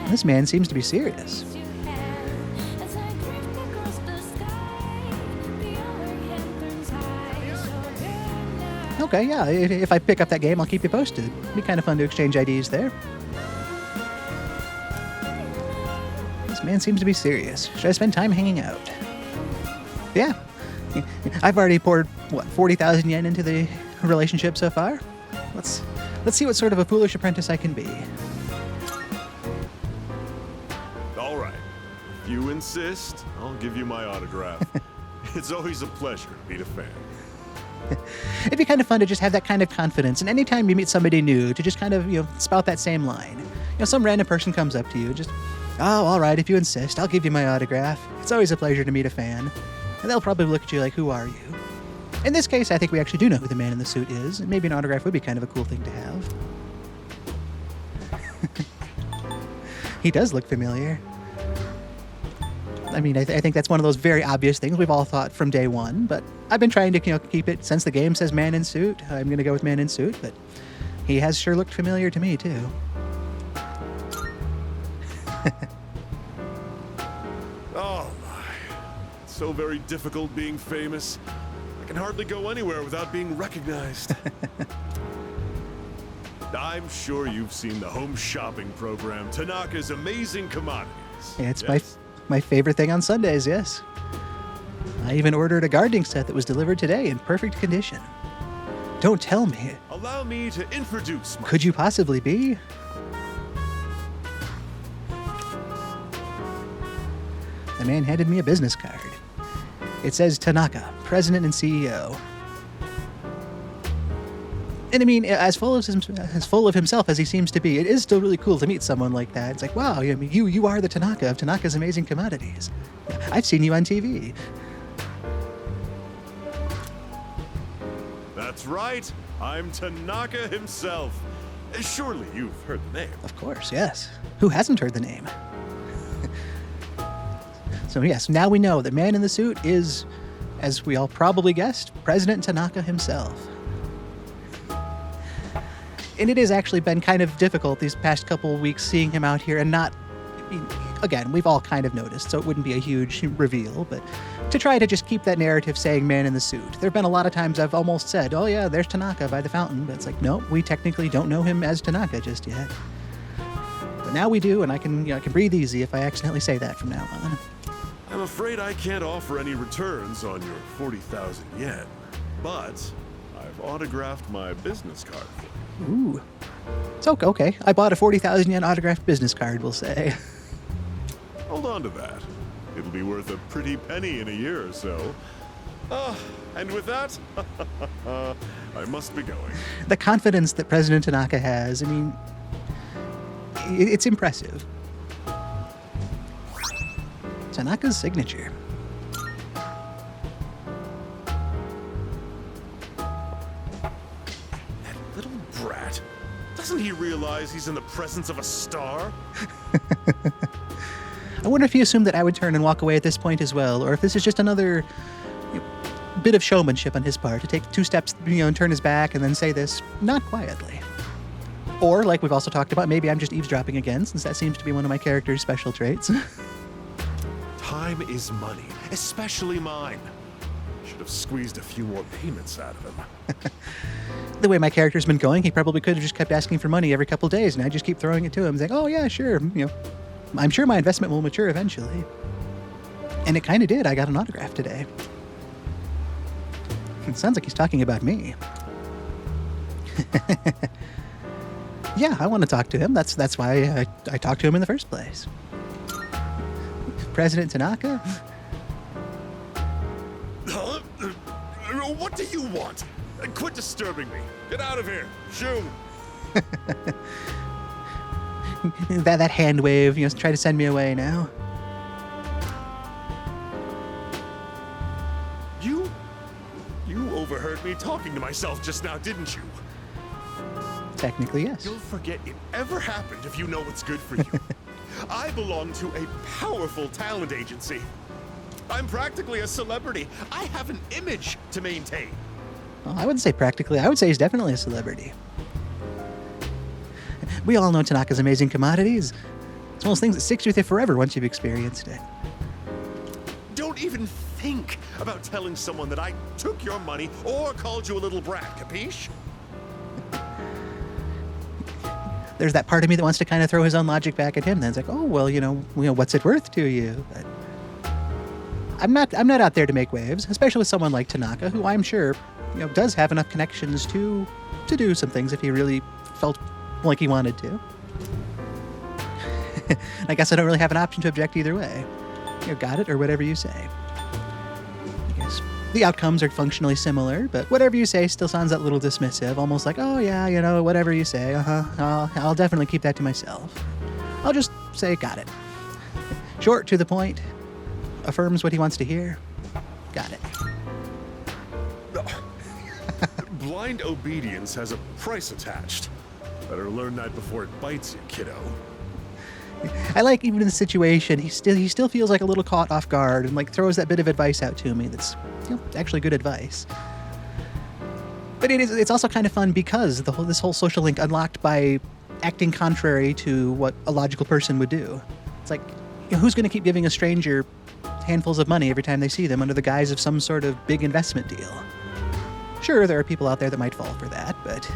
This man seems to be serious. Okay, yeah, if I pick up that game, I'll keep you posted. It'd be kind of fun to exchange IDs there. This man seems to be serious. Should I spend time hanging out? Yeah. I've already poured, 40,000 yen into the relationship so far? Let's see what sort of a foolish apprentice I can be. All right. If you insist, I'll give you my autograph. It's always a pleasure to meet a fan. It'd be kind of fun to just have that kind of confidence, and anytime you meet somebody new, to just kind of, spout that same line. Some random person comes up to you, just, oh, all right, if you insist, I'll give you my autograph. It's always a pleasure to meet a fan. And they'll probably look at you like, who are you? In this case, I think we actually do know who the man in the suit is, and maybe an autograph would be kind of a cool thing to have. He does look familiar. I mean, I think that's one of those very obvious things we've all thought from day one, but I've been trying to keep it, since the game says man in suit, I'm going to go with man in suit, but he has sure looked familiar to me, too. Oh my. It's so very difficult being famous. I can hardly go anywhere without being recognized. I'm sure you've seen the home shopping program, Tanaka's Amazing Commodities. Yeah, it's Yes? my favorite thing on Sundays, yes. I even ordered a gardening set that was delivered today in perfect condition. Don't tell me. Allow me to introduce my... Could you possibly be? The man handed me a business card. It says Tanaka, President and CEO. And I mean, as full of himself as he seems to be, it is still really cool to meet someone like that. It's like, wow, you are the Tanaka of Tanaka's Amazing Commodities. I've seen you on TV. That's right. I'm Tanaka himself. Surely you've heard the name. Of course, yes. Who hasn't heard the name? So yes, now we know the man in the suit is, as we all probably guessed, President Tanaka himself. And it has actually been kind of difficult these past couple of weeks seeing him out here and not, I mean, again, we've all kind of noticed, so it wouldn't be a huge reveal, but to try to just keep that narrative saying man in the suit. There have been a lot of times I've almost said, oh yeah, there's Tanaka by the fountain, but it's like, no, we technically don't know him as Tanaka just yet. But now we do, and I can breathe easy if I accidentally say that from now on. I'm afraid I can't offer any returns on your 40,000 yen, but I've autographed my business card for you. Ooh. It's okay. I bought a 40,000 yen autographed business card, we'll say. Hold on to that. It'll be worth a pretty penny in a year or so. And with that, I must be going. The confidence that President Tanaka has, I mean, it's impressive. Tanaka's signature. That little brat. Doesn't he realize he's in the presence of a star? I wonder if he assumed that I would turn and walk away at this point as well, or if this is just another bit of showmanship on his part to take 2 steps, and turn his back and then say this not quietly. Or, like we've also talked about, maybe I'm just eavesdropping again, since that seems to be one of my character's special traits. Time is money, especially mine. Should have squeezed a few more payments out of him. The way my character's been going, he probably could have just kept asking for money every couple days, and I just keep throwing it to him, saying, oh yeah, sure, I'm sure my investment will mature eventually. And it kind of did. I got an autograph today. It sounds like he's talking about me. Yeah, I want to talk to him. That's why I talked to him in the first place. President Tanaka? Huh? What do you want? Quit disturbing me. Get out of here. Shoo. that hand wave, try to send me away now. You overheard me talking to myself just now, didn't you? Technically, yes. You'll forget it ever happened if you know what's good for you. I belong to a powerful talent agency. I'm practically a celebrity. I have an image to maintain. Well, I wouldn't say practically. I would say he's definitely a celebrity. We all know Tanaka's Amazing Commodities. It's one of those things that sticks with you forever once you've experienced it. Don't even think about telling someone that I took your money or called you a little brat, capiche? There's that part of me that wants to kind of throw his own logic back at him. Then it's like, oh, well, what's it worth to you? But I'm not out there to make waves, especially with someone like Tanaka, who I'm sure, does have enough connections to do some things if he really felt like he wanted to. I guess I don't really have an option to object either way. Got it, or whatever you say. I guess the outcomes are functionally similar, but whatever you say still sounds that little dismissive, almost like, oh yeah, whatever you say, I'll definitely keep that to myself. I'll just say, got it. Short, to the point, affirms what he wants to hear. Got it. Blind obedience has a price attached. Better learn that before it bites you, kiddo. I like, even in the situation, he still feels like a little caught off guard and throws that bit of advice out to me that's actually good advice. But it's also kind of fun because this whole social link unlocked by acting contrary to what a logical person would do. It's like, who's going to keep giving a stranger handfuls of money every time they see them under the guise of some sort of big investment deal? Sure, there are people out there that might fall for that, but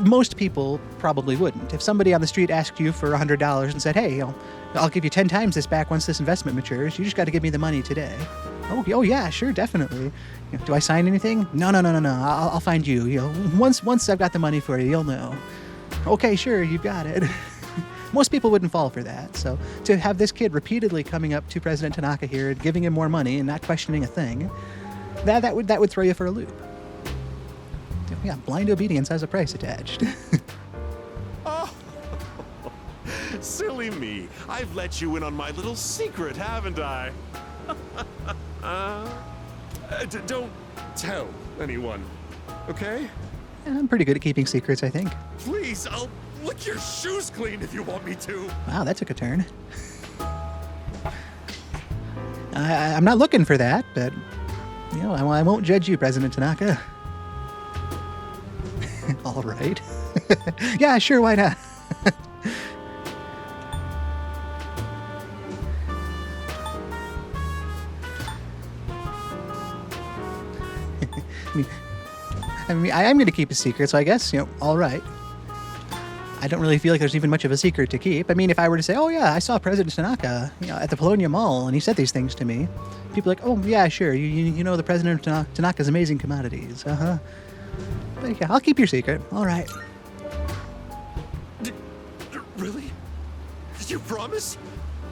most people probably wouldn't. If somebody on the street asked you for $100 and said, hey, I'll give you 10 times this back once this investment matures, you just got to give me the money today. Oh yeah, sure, definitely. Do I sign anything? No. I'll find you. Once I've got the money for you, you'll know. Okay, sure, you've got it. Most people wouldn't fall for that. So to have this kid repeatedly coming up to President Tanaka here and giving him more money and not questioning a thing, that would throw you for a loop. Yeah, blind obedience has a price attached. Oh, silly me. I've let you in on my little secret, haven't I? Don't tell anyone, okay? I'm pretty good at keeping secrets, I think. Please, I'll lick your shoes clean if you want me to. Wow, that took a turn. I'm not looking for that, but, I won't judge you, President Tanaka. All right. Yeah, sure, why not? I am going to keep a secret, so I guess, all right. I don't really feel like there's even much of a secret to keep. I mean, if I were to say, oh yeah, I saw President Tanaka, at the Polonia Mall, and he said these things to me, people are like, oh yeah, sure, you know the President of Tanaka's amazing commodities, uh-huh. But yeah, I'll keep your secret, all right. Really? You promise?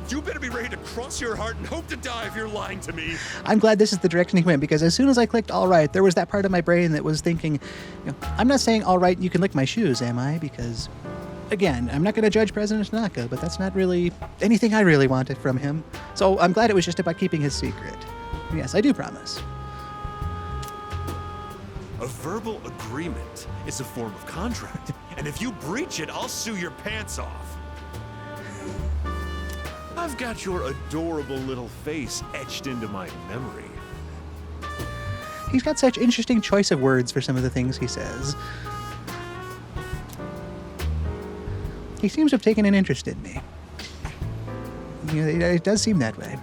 You better be ready to cross your heart and hope to die if you're lying to me. I'm glad this is the direction he went, because as soon as I clicked all right, there was that part of my brain that was thinking, I'm not saying all right, you can lick my shoes, am I? Because, again, I'm not going to judge President Tanaka, but that's not really anything I really wanted from him. So I'm glad it was just about keeping his secret. Yes, I do promise. A verbal agreement is a form of contract, and if you breach it, I'll sue your pants off. I've got your adorable little face etched into my memory. He's got such interesting choice of words for some of the things he says. He seems to have taken an interest in me. It does seem that way.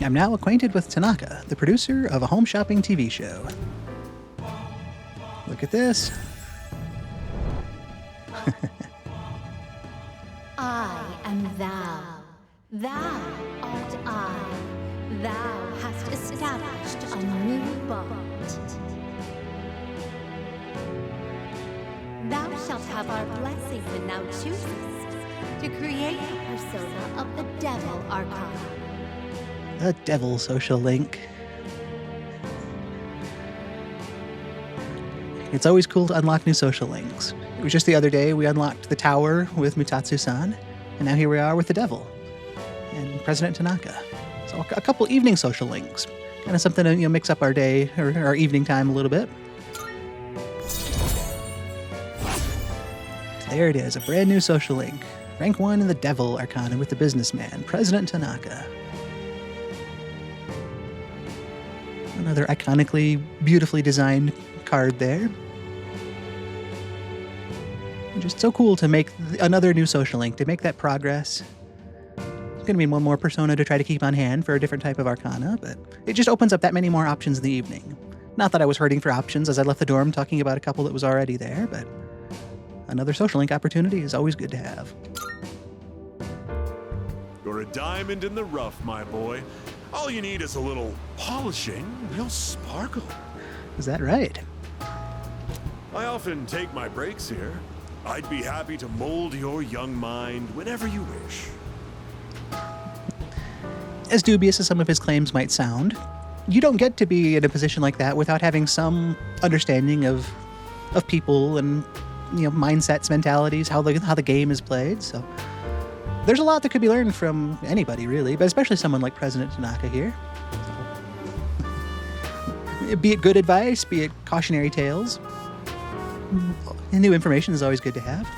I'm now acquainted with Tanaka, the producer of a home shopping TV show. Look at this. I am thou. Thou art I. Thou hast established a new bond. Thou shalt have our blessing when thou choosest to create a persona of the Devil Archon. The Devil social link. It's always cool to unlock new social links. It was just the other day we unlocked the tower with Mutatsu-san, and now here we are with the Devil and President Tanaka. So a couple evening social links. Kind of something to mix up our day or our evening time a little bit. There it is, a brand new social link. Rank 1 in the Devil Arcana with the businessman, President Tanaka. Another iconically, beautifully designed card there. Just so cool to make another new social link, to make that progress. It's going to mean one more persona to try to keep on hand for a different type of arcana, but it just opens up that many more options in the evening. Not that I was hurting for options as I left the dorm talking about a couple that was already there, but another social link opportunity is always good to have. You're a diamond in the rough, my boy. All you need is a little polishing, and you'll sparkle. Is that right? I often take my breaks here. I'd be happy to mold your young mind whenever you wish. As dubious as some of his claims might sound, you don't get to be in a position like that without having some understanding of people and mindsets, mentalities, how the game is played. So there's a lot that could be learned from anybody, really, but especially someone like President Tanaka here. Be it good advice, be it cautionary tales. New information is always good to have.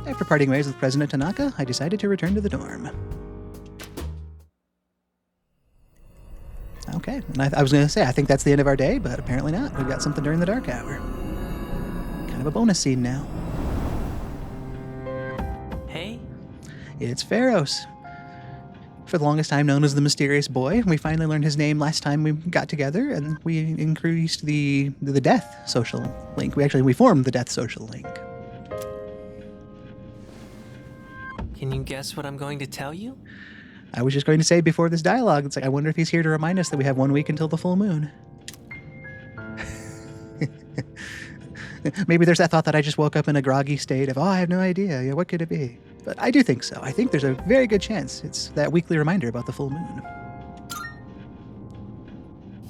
After parting ways with President Tanaka, I decided to return to the dorm. Okay, and I was going to say, I think that's the end of our day, but apparently not. We've got something during the dark hour. Kind of a bonus scene now. Hey? It's Pharos. For the longest time known as the Mysterious Boy. We finally learned his name last time we got together, and we increased the death social link. We formed the death social link. Can you guess what I'm going to tell you? I was just going to say before this dialogue, it's like, I wonder if he's here to remind us that we have 1 week until the full moon. Maybe there's that thought that I just woke up in a groggy state of, I have no idea. Yeah, what could it be? But I do think so. I think there's a very good chance it's that weekly reminder about the full moon.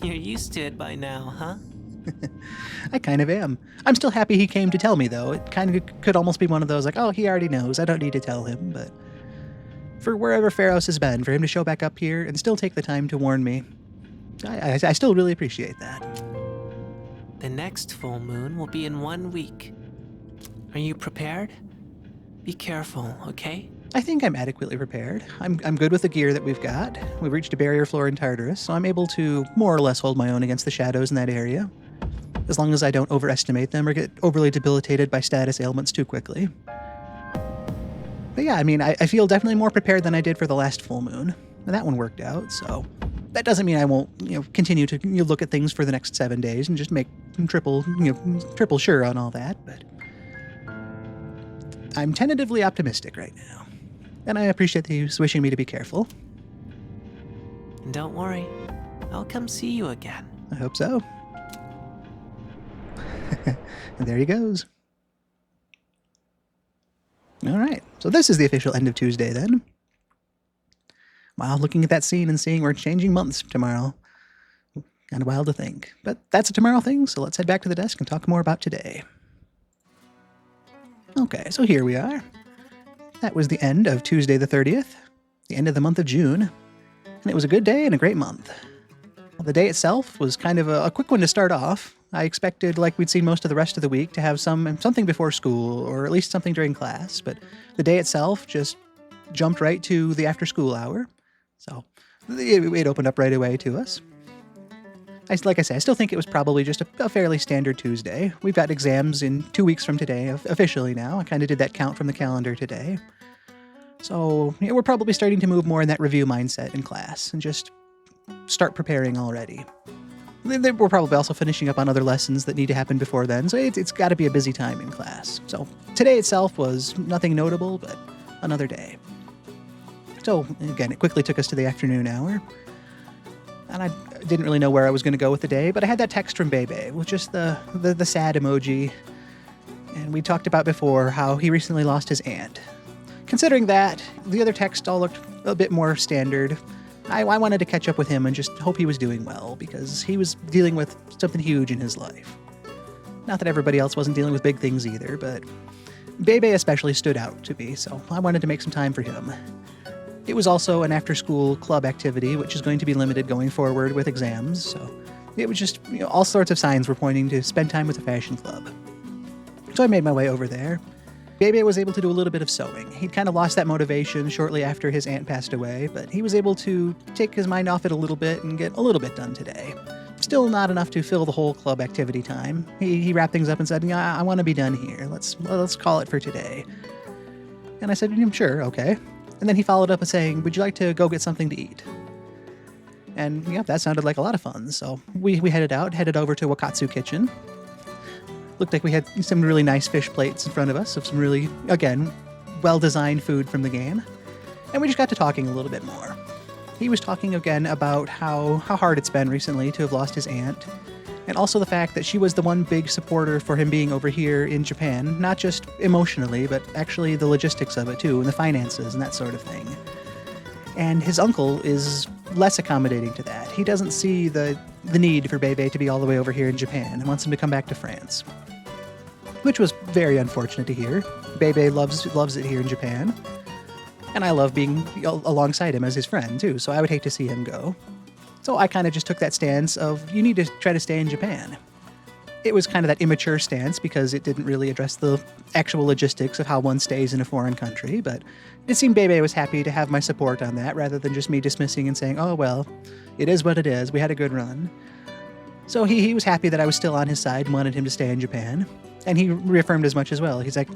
You're used to it by now, huh? I kind of am. I'm still happy he came to tell me, though. It kind of could almost be one of those, like, oh, he already knows. I don't need to tell him. But for wherever Pharos has been, for him to show back up here and still take the time to warn me, I still really appreciate that. The next full moon will be in 1 week. Are you prepared? Be careful, okay? I think I'm adequately prepared. I'm good with the gear that we've got. We've reached a barrier floor in Tartarus, so I'm able to more or less hold my own against the shadows in that area, as long as I don't overestimate them or get overly debilitated by status ailments too quickly. But yeah, I feel definitely more prepared than I did for the last full moon, and that one worked out, so that doesn't mean I won't, continue to look at things for the next 7 days and just make triple sure on all that, but I'm tentatively optimistic right now. And I appreciate that he's wishing me to be careful. And don't worry, I'll come see you again. I hope so. And there he goes. All right, so this is the official end of Tuesday then. Wow, looking at that scene and seeing we're changing months tomorrow. Kind of wild to think. But that's a tomorrow thing, so let's head back to the desk and talk more about today. Okay, so here we are. That was the end of Tuesday the 30th, the end of the month of June, and it was a good day and a great month. The day itself was kind of a quick one to start off. I expected, like we'd seen most of the rest of the week, to have something before school, or at least something during class, but the day itself just jumped right to the after-school hour, so it opened up right away to us. Like I say, I still think it was probably just a fairly standard Tuesday. We've got exams in 2 weeks from today, officially now. I kind of did that count from the calendar today. So we're probably starting to move more in that review mindset in class and just start preparing already. We're probably also finishing up on other lessons that need to happen before then, so it's got to be a busy time in class. So today itself was nothing notable, but another day. So again, it quickly took us to the afternoon hour. And I didn't really know where I was going to go with the day, but I had that text from Bebe with just the sad emoji. And we talked about before how he recently lost his aunt. Considering that, the other text all looked a bit more standard. I wanted to catch up with him and just hope he was doing well, because he was dealing with something huge in his life. Not that everybody else wasn't dealing with big things either, but Bebe especially stood out to me, so I wanted to make some time for him. It was also an after-school club activity, which is going to be limited going forward with exams, so it was just, all sorts of signs were pointing to spend time with the fashion club. So I made my way over there. Bebe was able to do a little bit of sewing. He'd kind of lost that motivation shortly after his aunt passed away, but he was able to take his mind off it a little bit and get a little bit done today. Still not enough to fill the whole club activity time. He wrapped things up and said, I want to be done here. Let's call it for today. And I said, sure, okay. And then he followed up with saying, would you like to go get something to eat? And yeah, that sounded like a lot of fun. So we headed over to Wakatsu Kitchen. Looked like we had some really nice fish plates in front of us of some really, again, well-designed food from the game. And we just got to talking a little bit more. He was talking again about how hard it's been recently to have lost his aunt, and also the fact that she was the one big supporter for him being over here in Japan, not just emotionally, but actually the logistics of it too, and the finances and that sort of thing. And his uncle is less accommodating to that. He doesn't see the need for Bebe to be all the way over here in Japan and wants him to come back to France. Which was very unfortunate to hear. Bebe loves it here in Japan. And I love being alongside him as his friend too, so I would hate to see him go. So I kind of just took that stance of, you need to try to stay in Japan. It was kind of that immature stance because it didn't really address the actual logistics of how one stays in a foreign country, but it seemed Bebe was happy to have my support on that rather than just me dismissing and saying, oh, well, it is what it is. We had a good run. So he was happy that I was still on his side and wanted him to stay in Japan. And he reaffirmed as much as well. He's like,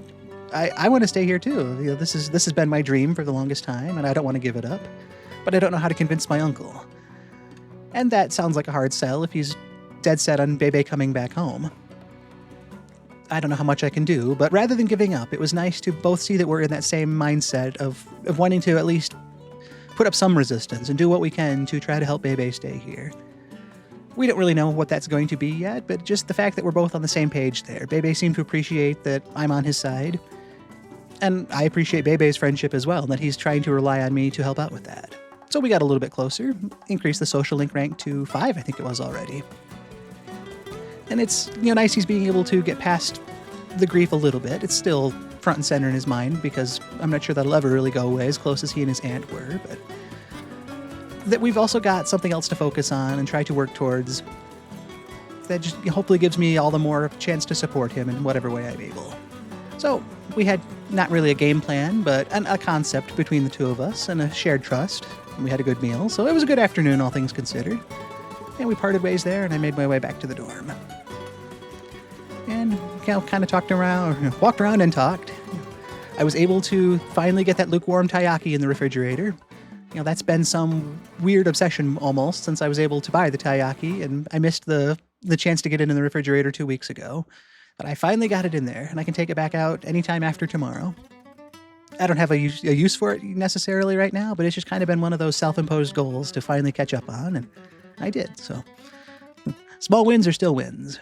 I want to stay here too. This has been my dream for the longest time, and I don't want to give it up. But I don't know how to convince my uncle. And that sounds like a hard sell if he's dead set on Bebe coming back home. I don't know how much I can do, but rather than giving up, it was nice to both see that we're in that same mindset of wanting to at least put up some resistance and do what we can to try to help Bebe stay here. We don't really know what that's going to be yet, but just the fact that we're both on the same page there. Bebe seemed to appreciate that I'm on his side, and I appreciate Bebe's friendship as well, and that he's trying to rely on me to help out with that. So we got a little bit closer, increased the social link rank to 5, I think it was already. And it's nice he's being able to get past the grief a little bit. It's still front and center in his mind because I'm not sure that'll ever really go away as close as he and his aunt were, but that we've also got something else to focus on and try to work towards that just hopefully gives me all the more chance to support him in whatever way I'm able. So we had not really a game plan, but a concept between the two of us and a shared trust. And we had a good meal, so it was a good afternoon, all things considered. And we parted ways there, and I made my way back to the dorm. And kind of walked around and talked. I was able to finally get that lukewarm taiyaki in the refrigerator. That's been some weird obsession almost since I was able to buy the taiyaki, and I missed the chance to get it in the refrigerator 2 weeks ago. But I finally got it in there, and I can take it back out anytime after tomorrow. I don't have a use for it necessarily right now, but it's just kind of been one of those self-imposed goals to finally catch up on, and I did, so. Small wins are still wins.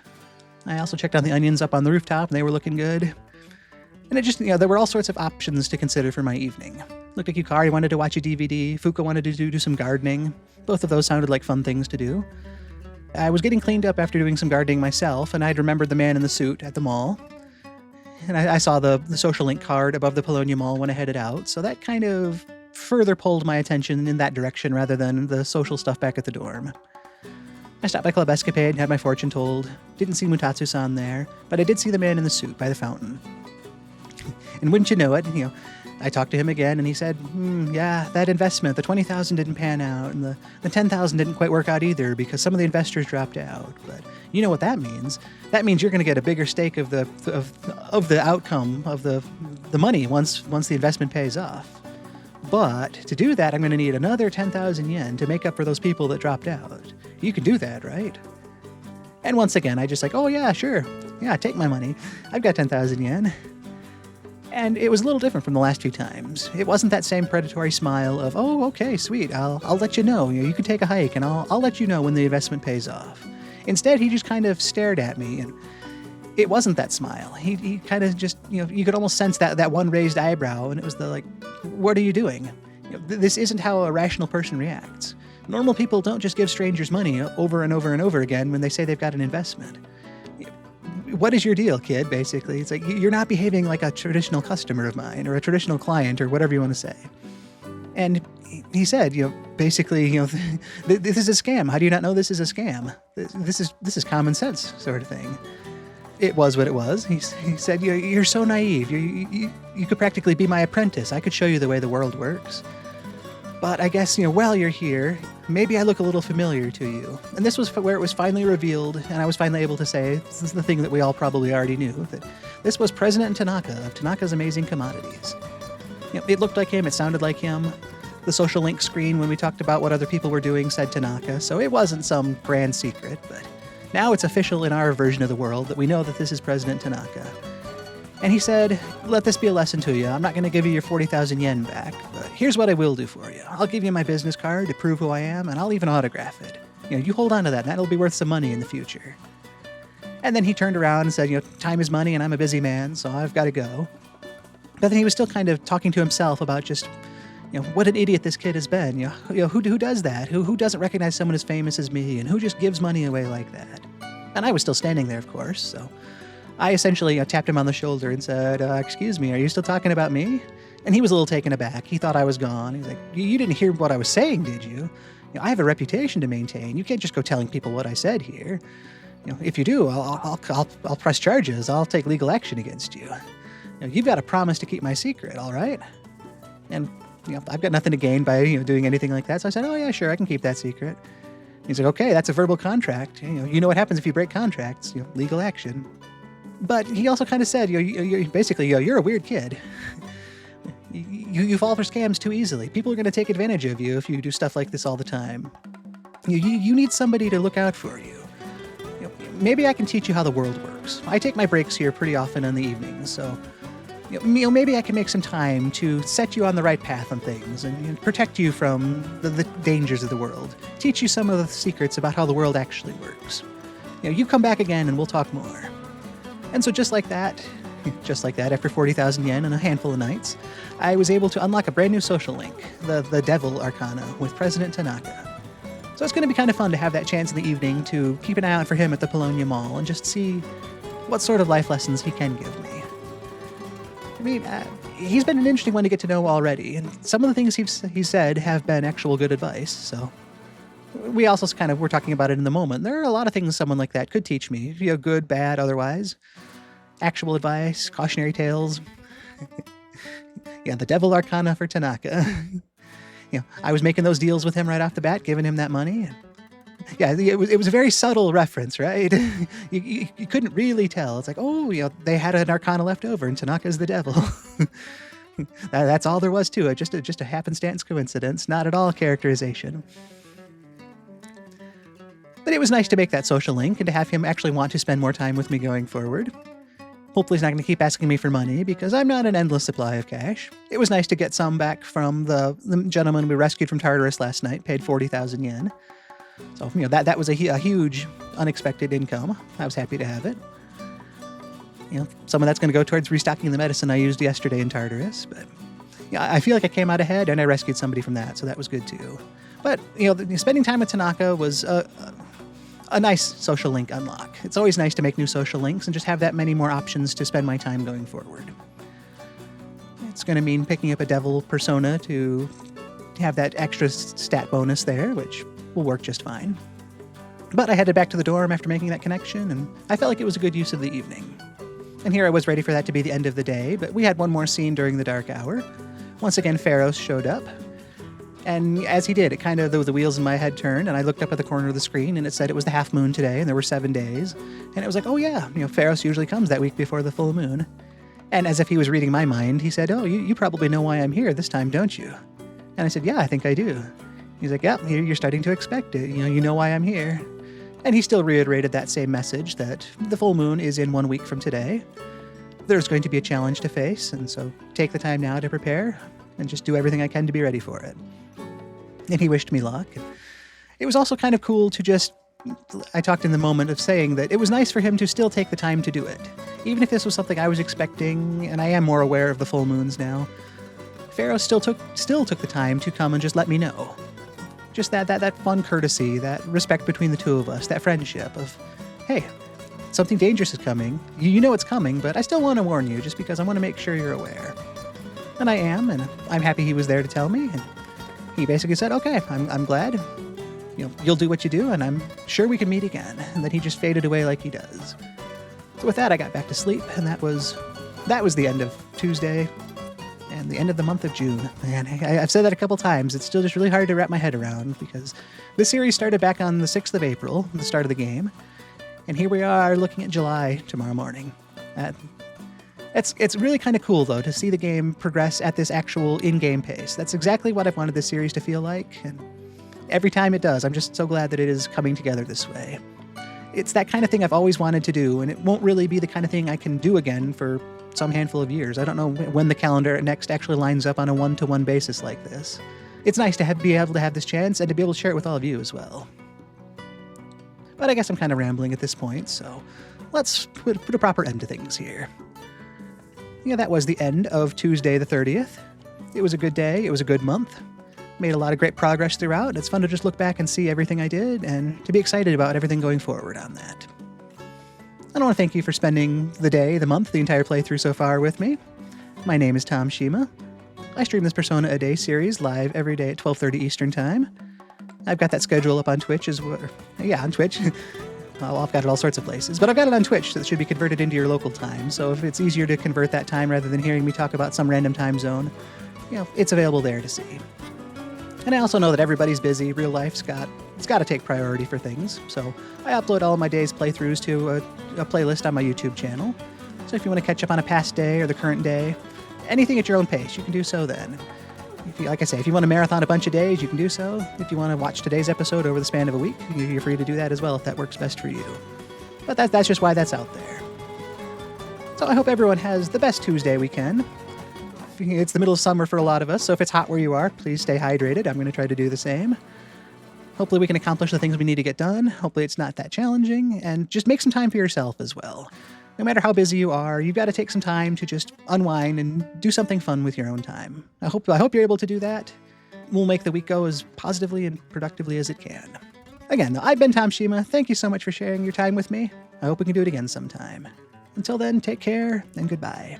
I also checked on the onions up on the rooftop, and they were looking good. And it just, there were all sorts of options to consider for my evening. Looked like Yukari wanted to watch a DVD, Fuuka wanted to do some gardening. Both of those sounded like fun things to do. I was getting cleaned up after doing some gardening myself, and I'd remembered the man in the suit at the mall. And I saw the social link card above the Polonia Mall when I headed out, so that kind of further pulled my attention in that direction rather than the social stuff back at the dorm. I stopped by Club Escapade and had my fortune told. Didn't see Mutatsu-san there, but I did see the man in the suit by the fountain. And wouldn't you know it, I talked to him again, and he said, yeah, that investment, the 20,000 didn't pan out, and the 10,000 didn't quite work out either because some of the investors dropped out. But you know what that means? That means you're going to get a bigger stake of the outcome of the money once the investment pays off. But to do that, I'm going to need another 10,000 yen to make up for those people that dropped out. You can do that, right? And once again, I just oh yeah, sure. Yeah, take my money. I've got 10,000 yen. And it was a little different from the last few times. It wasn't that same predatory smile of, oh, okay, sweet, I'll let you know. You can take a hike, and I'll let you know when the investment pays off. Instead, he just kind of stared at me, and it wasn't that smile. He kind of just, you could almost sense that one raised eyebrow, and it was what are you doing? This isn't how a rational person reacts. Normal people don't just give strangers money over and over and over again when they say they've got an investment. What is your deal, kid, basically? It's you're not behaving like a traditional customer of mine or a traditional client or whatever you want to say. And he said, basically, this is a scam. How do you not know this is a scam? This is common sense sort of thing. It was what it was. He said, you're so naive. You could practically be my apprentice. I could show you the way the world works. But I guess, while you're here, maybe I look a little familiar to you. And this was where it was finally revealed, and I was finally able to say, this is the thing that we all probably already knew, that this was President Tanaka of Tanaka's Amazing Commodities. It looked like him, it sounded like him. The social link screen when we talked about what other people were doing said Tanaka, so it wasn't some grand secret, but now it's official in our version of the world that we know that this is President Tanaka. And he said, let this be a lesson to you. I'm not going to give you your 40,000 yen back, but here's what I will do for you. I'll give you my business card to prove who I am, and I'll even autograph it. You hold on to that, and that'll be worth some money in the future. And then he turned around and said, time is money, and I'm a busy man, so I've got to go. But then he was still kind of talking to himself about just, what an idiot this kid has been. Who does that? Who doesn't recognize someone as famous as me, and who just gives money away like that? And I was still standing there, of course, so I essentially tapped him on the shoulder and said, excuse me, are you still talking about me? And he was a little taken aback. He thought I was gone. He's like, you didn't hear what I was saying, did you? I have a reputation to maintain. You can't just go telling people what I said here. If you do, I'll press charges. I'll take legal action against you. You've got to promise to keep my secret, all right? And I've got nothing to gain by doing anything like that. So I said, oh yeah, sure, I can keep that secret. He's like, okay, that's a verbal contract. You know what happens if you break contracts? Legal action. But he also kind of said, basically, you're a weird kid. You fall for scams too easily. People are going to take advantage of you if you do stuff like this all the time. You need somebody to look out for you. Maybe I can teach you how the world works. I take my breaks here pretty often in the evenings, so maybe I can make some time to set you on the right path on things and protect you from the dangers of the world. Teach you some of the secrets about how the world actually works. You come back again and we'll talk more. And so just like that, after 40,000 yen and a handful of nights, I was able to unlock a brand new social link, the Devil Arcana, with President Tanaka. So it's going to be kind of fun to have that chance in the evening to keep an eye out for him at the Polonia Mall and just see what sort of life lessons he can give me. I mean, he's been an interesting one to get to know already, and some of the things he's said have been actual good advice, so we also kind of were talking about it in the moment. There are a lot of things someone like that could teach me, good, bad, otherwise. Actual advice, cautionary tales. The Devil Arcana for Tanaka. I was making those deals with him right off the bat, giving him that money. It was a very subtle reference, right? you couldn't really tell. It's like, they had an Arcana left over, and Tanaka's the devil. That's all there was to it. Just a happenstance coincidence, not at all characterization. But it was nice to make that social link and to have him actually want to spend more time with me going forward. Hopefully he's not going to keep asking me for money because I'm not an endless supply of cash. It was nice to get some back from the gentleman we rescued from Tartarus last night, paid 40,000 yen. So, that was a huge unexpected income. I was happy to have it. Some of that's going to go towards restocking the medicine I used yesterday in Tartarus. But I feel like I came out ahead and I rescued somebody from that, so that was good too. But, spending time with Tanaka was a nice social link unlock. It's always nice to make new social links and just have that many more options to spend my time going forward. It's going to mean picking up a devil persona to have that extra stat bonus there, which will work just fine. But I headed back to the dorm after making that connection, and I felt like it was a good use of the evening. And here I was ready for that to be the end of the day, but we had one more scene during the dark hour. Once again, Pharos showed up. And as he did, the wheels in my head turned, and I looked up at the corner of the screen, and it said it was the half moon today, and there were 7 days. And it was like, Pharos usually comes that week before the full moon. And as if he was reading my mind, he said, you probably know why I'm here this time, don't you? And I said, yeah, I think I do. He's like, yeah, you're starting to expect it. You know why I'm here. And he still reiterated that same message that the full moon is in 1 week from today. There's going to be a challenge to face, and so take the time now to prepare and just do everything I can to be ready for it. And he wished me luck. It was also kind of cool to I talked in the moment of saying that it was nice for him to still take the time to do it. Even if this was something I was expecting, and I am more aware of the full moons now, Pharos still took the time to come and just let me know. Just that fun courtesy, that respect between the two of us, that friendship of, hey, something dangerous is coming. You know it's coming, but I still want to warn you just because I want to make sure you're aware. And I am, and I'm happy he was there to tell me, and he basically said, okay, I'm glad. You'll do what you do, and I'm sure we can meet again. And then he just faded away like he does. So with that, I got back to sleep, and that was the end of Tuesday and the end of the month of June. And I've said that a couple times. It's still just really hard to wrap my head around because this series started back on the 6th of April, the start of the game. And here we are looking at July tomorrow morning. It's really kind of cool, though, to see the game progress at this actual in-game pace. That's exactly what I've wanted this series to feel like, and every time it does, I'm just so glad that it is coming together this way. It's that kind of thing I've always wanted to do, and it won't really be the kind of thing I can do again for some handful of years. I don't know when the calendar next actually lines up on a one-to-one basis like this. It's nice to be able to have this chance and to be able to share it with all of you as well. But I guess I'm kind of rambling at this point, so let's put a proper end to things here. That was the end of Tuesday the 30th. It was a good day. It was a good month. Made a lot of great progress throughout. It's fun to just look back and see everything I did and to be excited about everything going forward on that. I want to thank you for spending the day, the month, the entire playthrough so far with me. My name is Tom Shima. I stream this Persona a Day series live every day at 12:30 Eastern Time. I've got that schedule up on Twitch as well. Yeah, on Twitch. Well, I've got it all sorts of places, but I've got it on Twitch that should be converted into your local time. So if it's easier to convert that time rather than hearing me talk about some random time zone, it's available there to see. And I also know that everybody's busy. Real life's got to take priority for things. So I upload all of my day's playthroughs to a playlist on my YouTube channel. So if you want to catch up on a past day or the current day, anything at your own pace, you can do so then. Like I say, if you want to marathon a bunch of days, you can do so. If you want to watch today's episode over the span of a week, you're free to do that as well if that works best for you. But that's just why that's out there. So I hope everyone has the best Tuesday we can. It's the middle of summer for a lot of us, so if it's hot where you are, please stay hydrated. I'm going to try to do the same. Hopefully we can accomplish the things we need to get done. Hopefully it's not that challenging, and just make some time for yourself as well. No matter how busy you are, you've got to take some time to just unwind and do something fun with your own time. I hope you're able to do that. We'll make the week go as positively and productively as it can. Again, I've been Tom Shima. Thank you so much for sharing your time with me. I hope we can do it again sometime. Until then, take care and goodbye.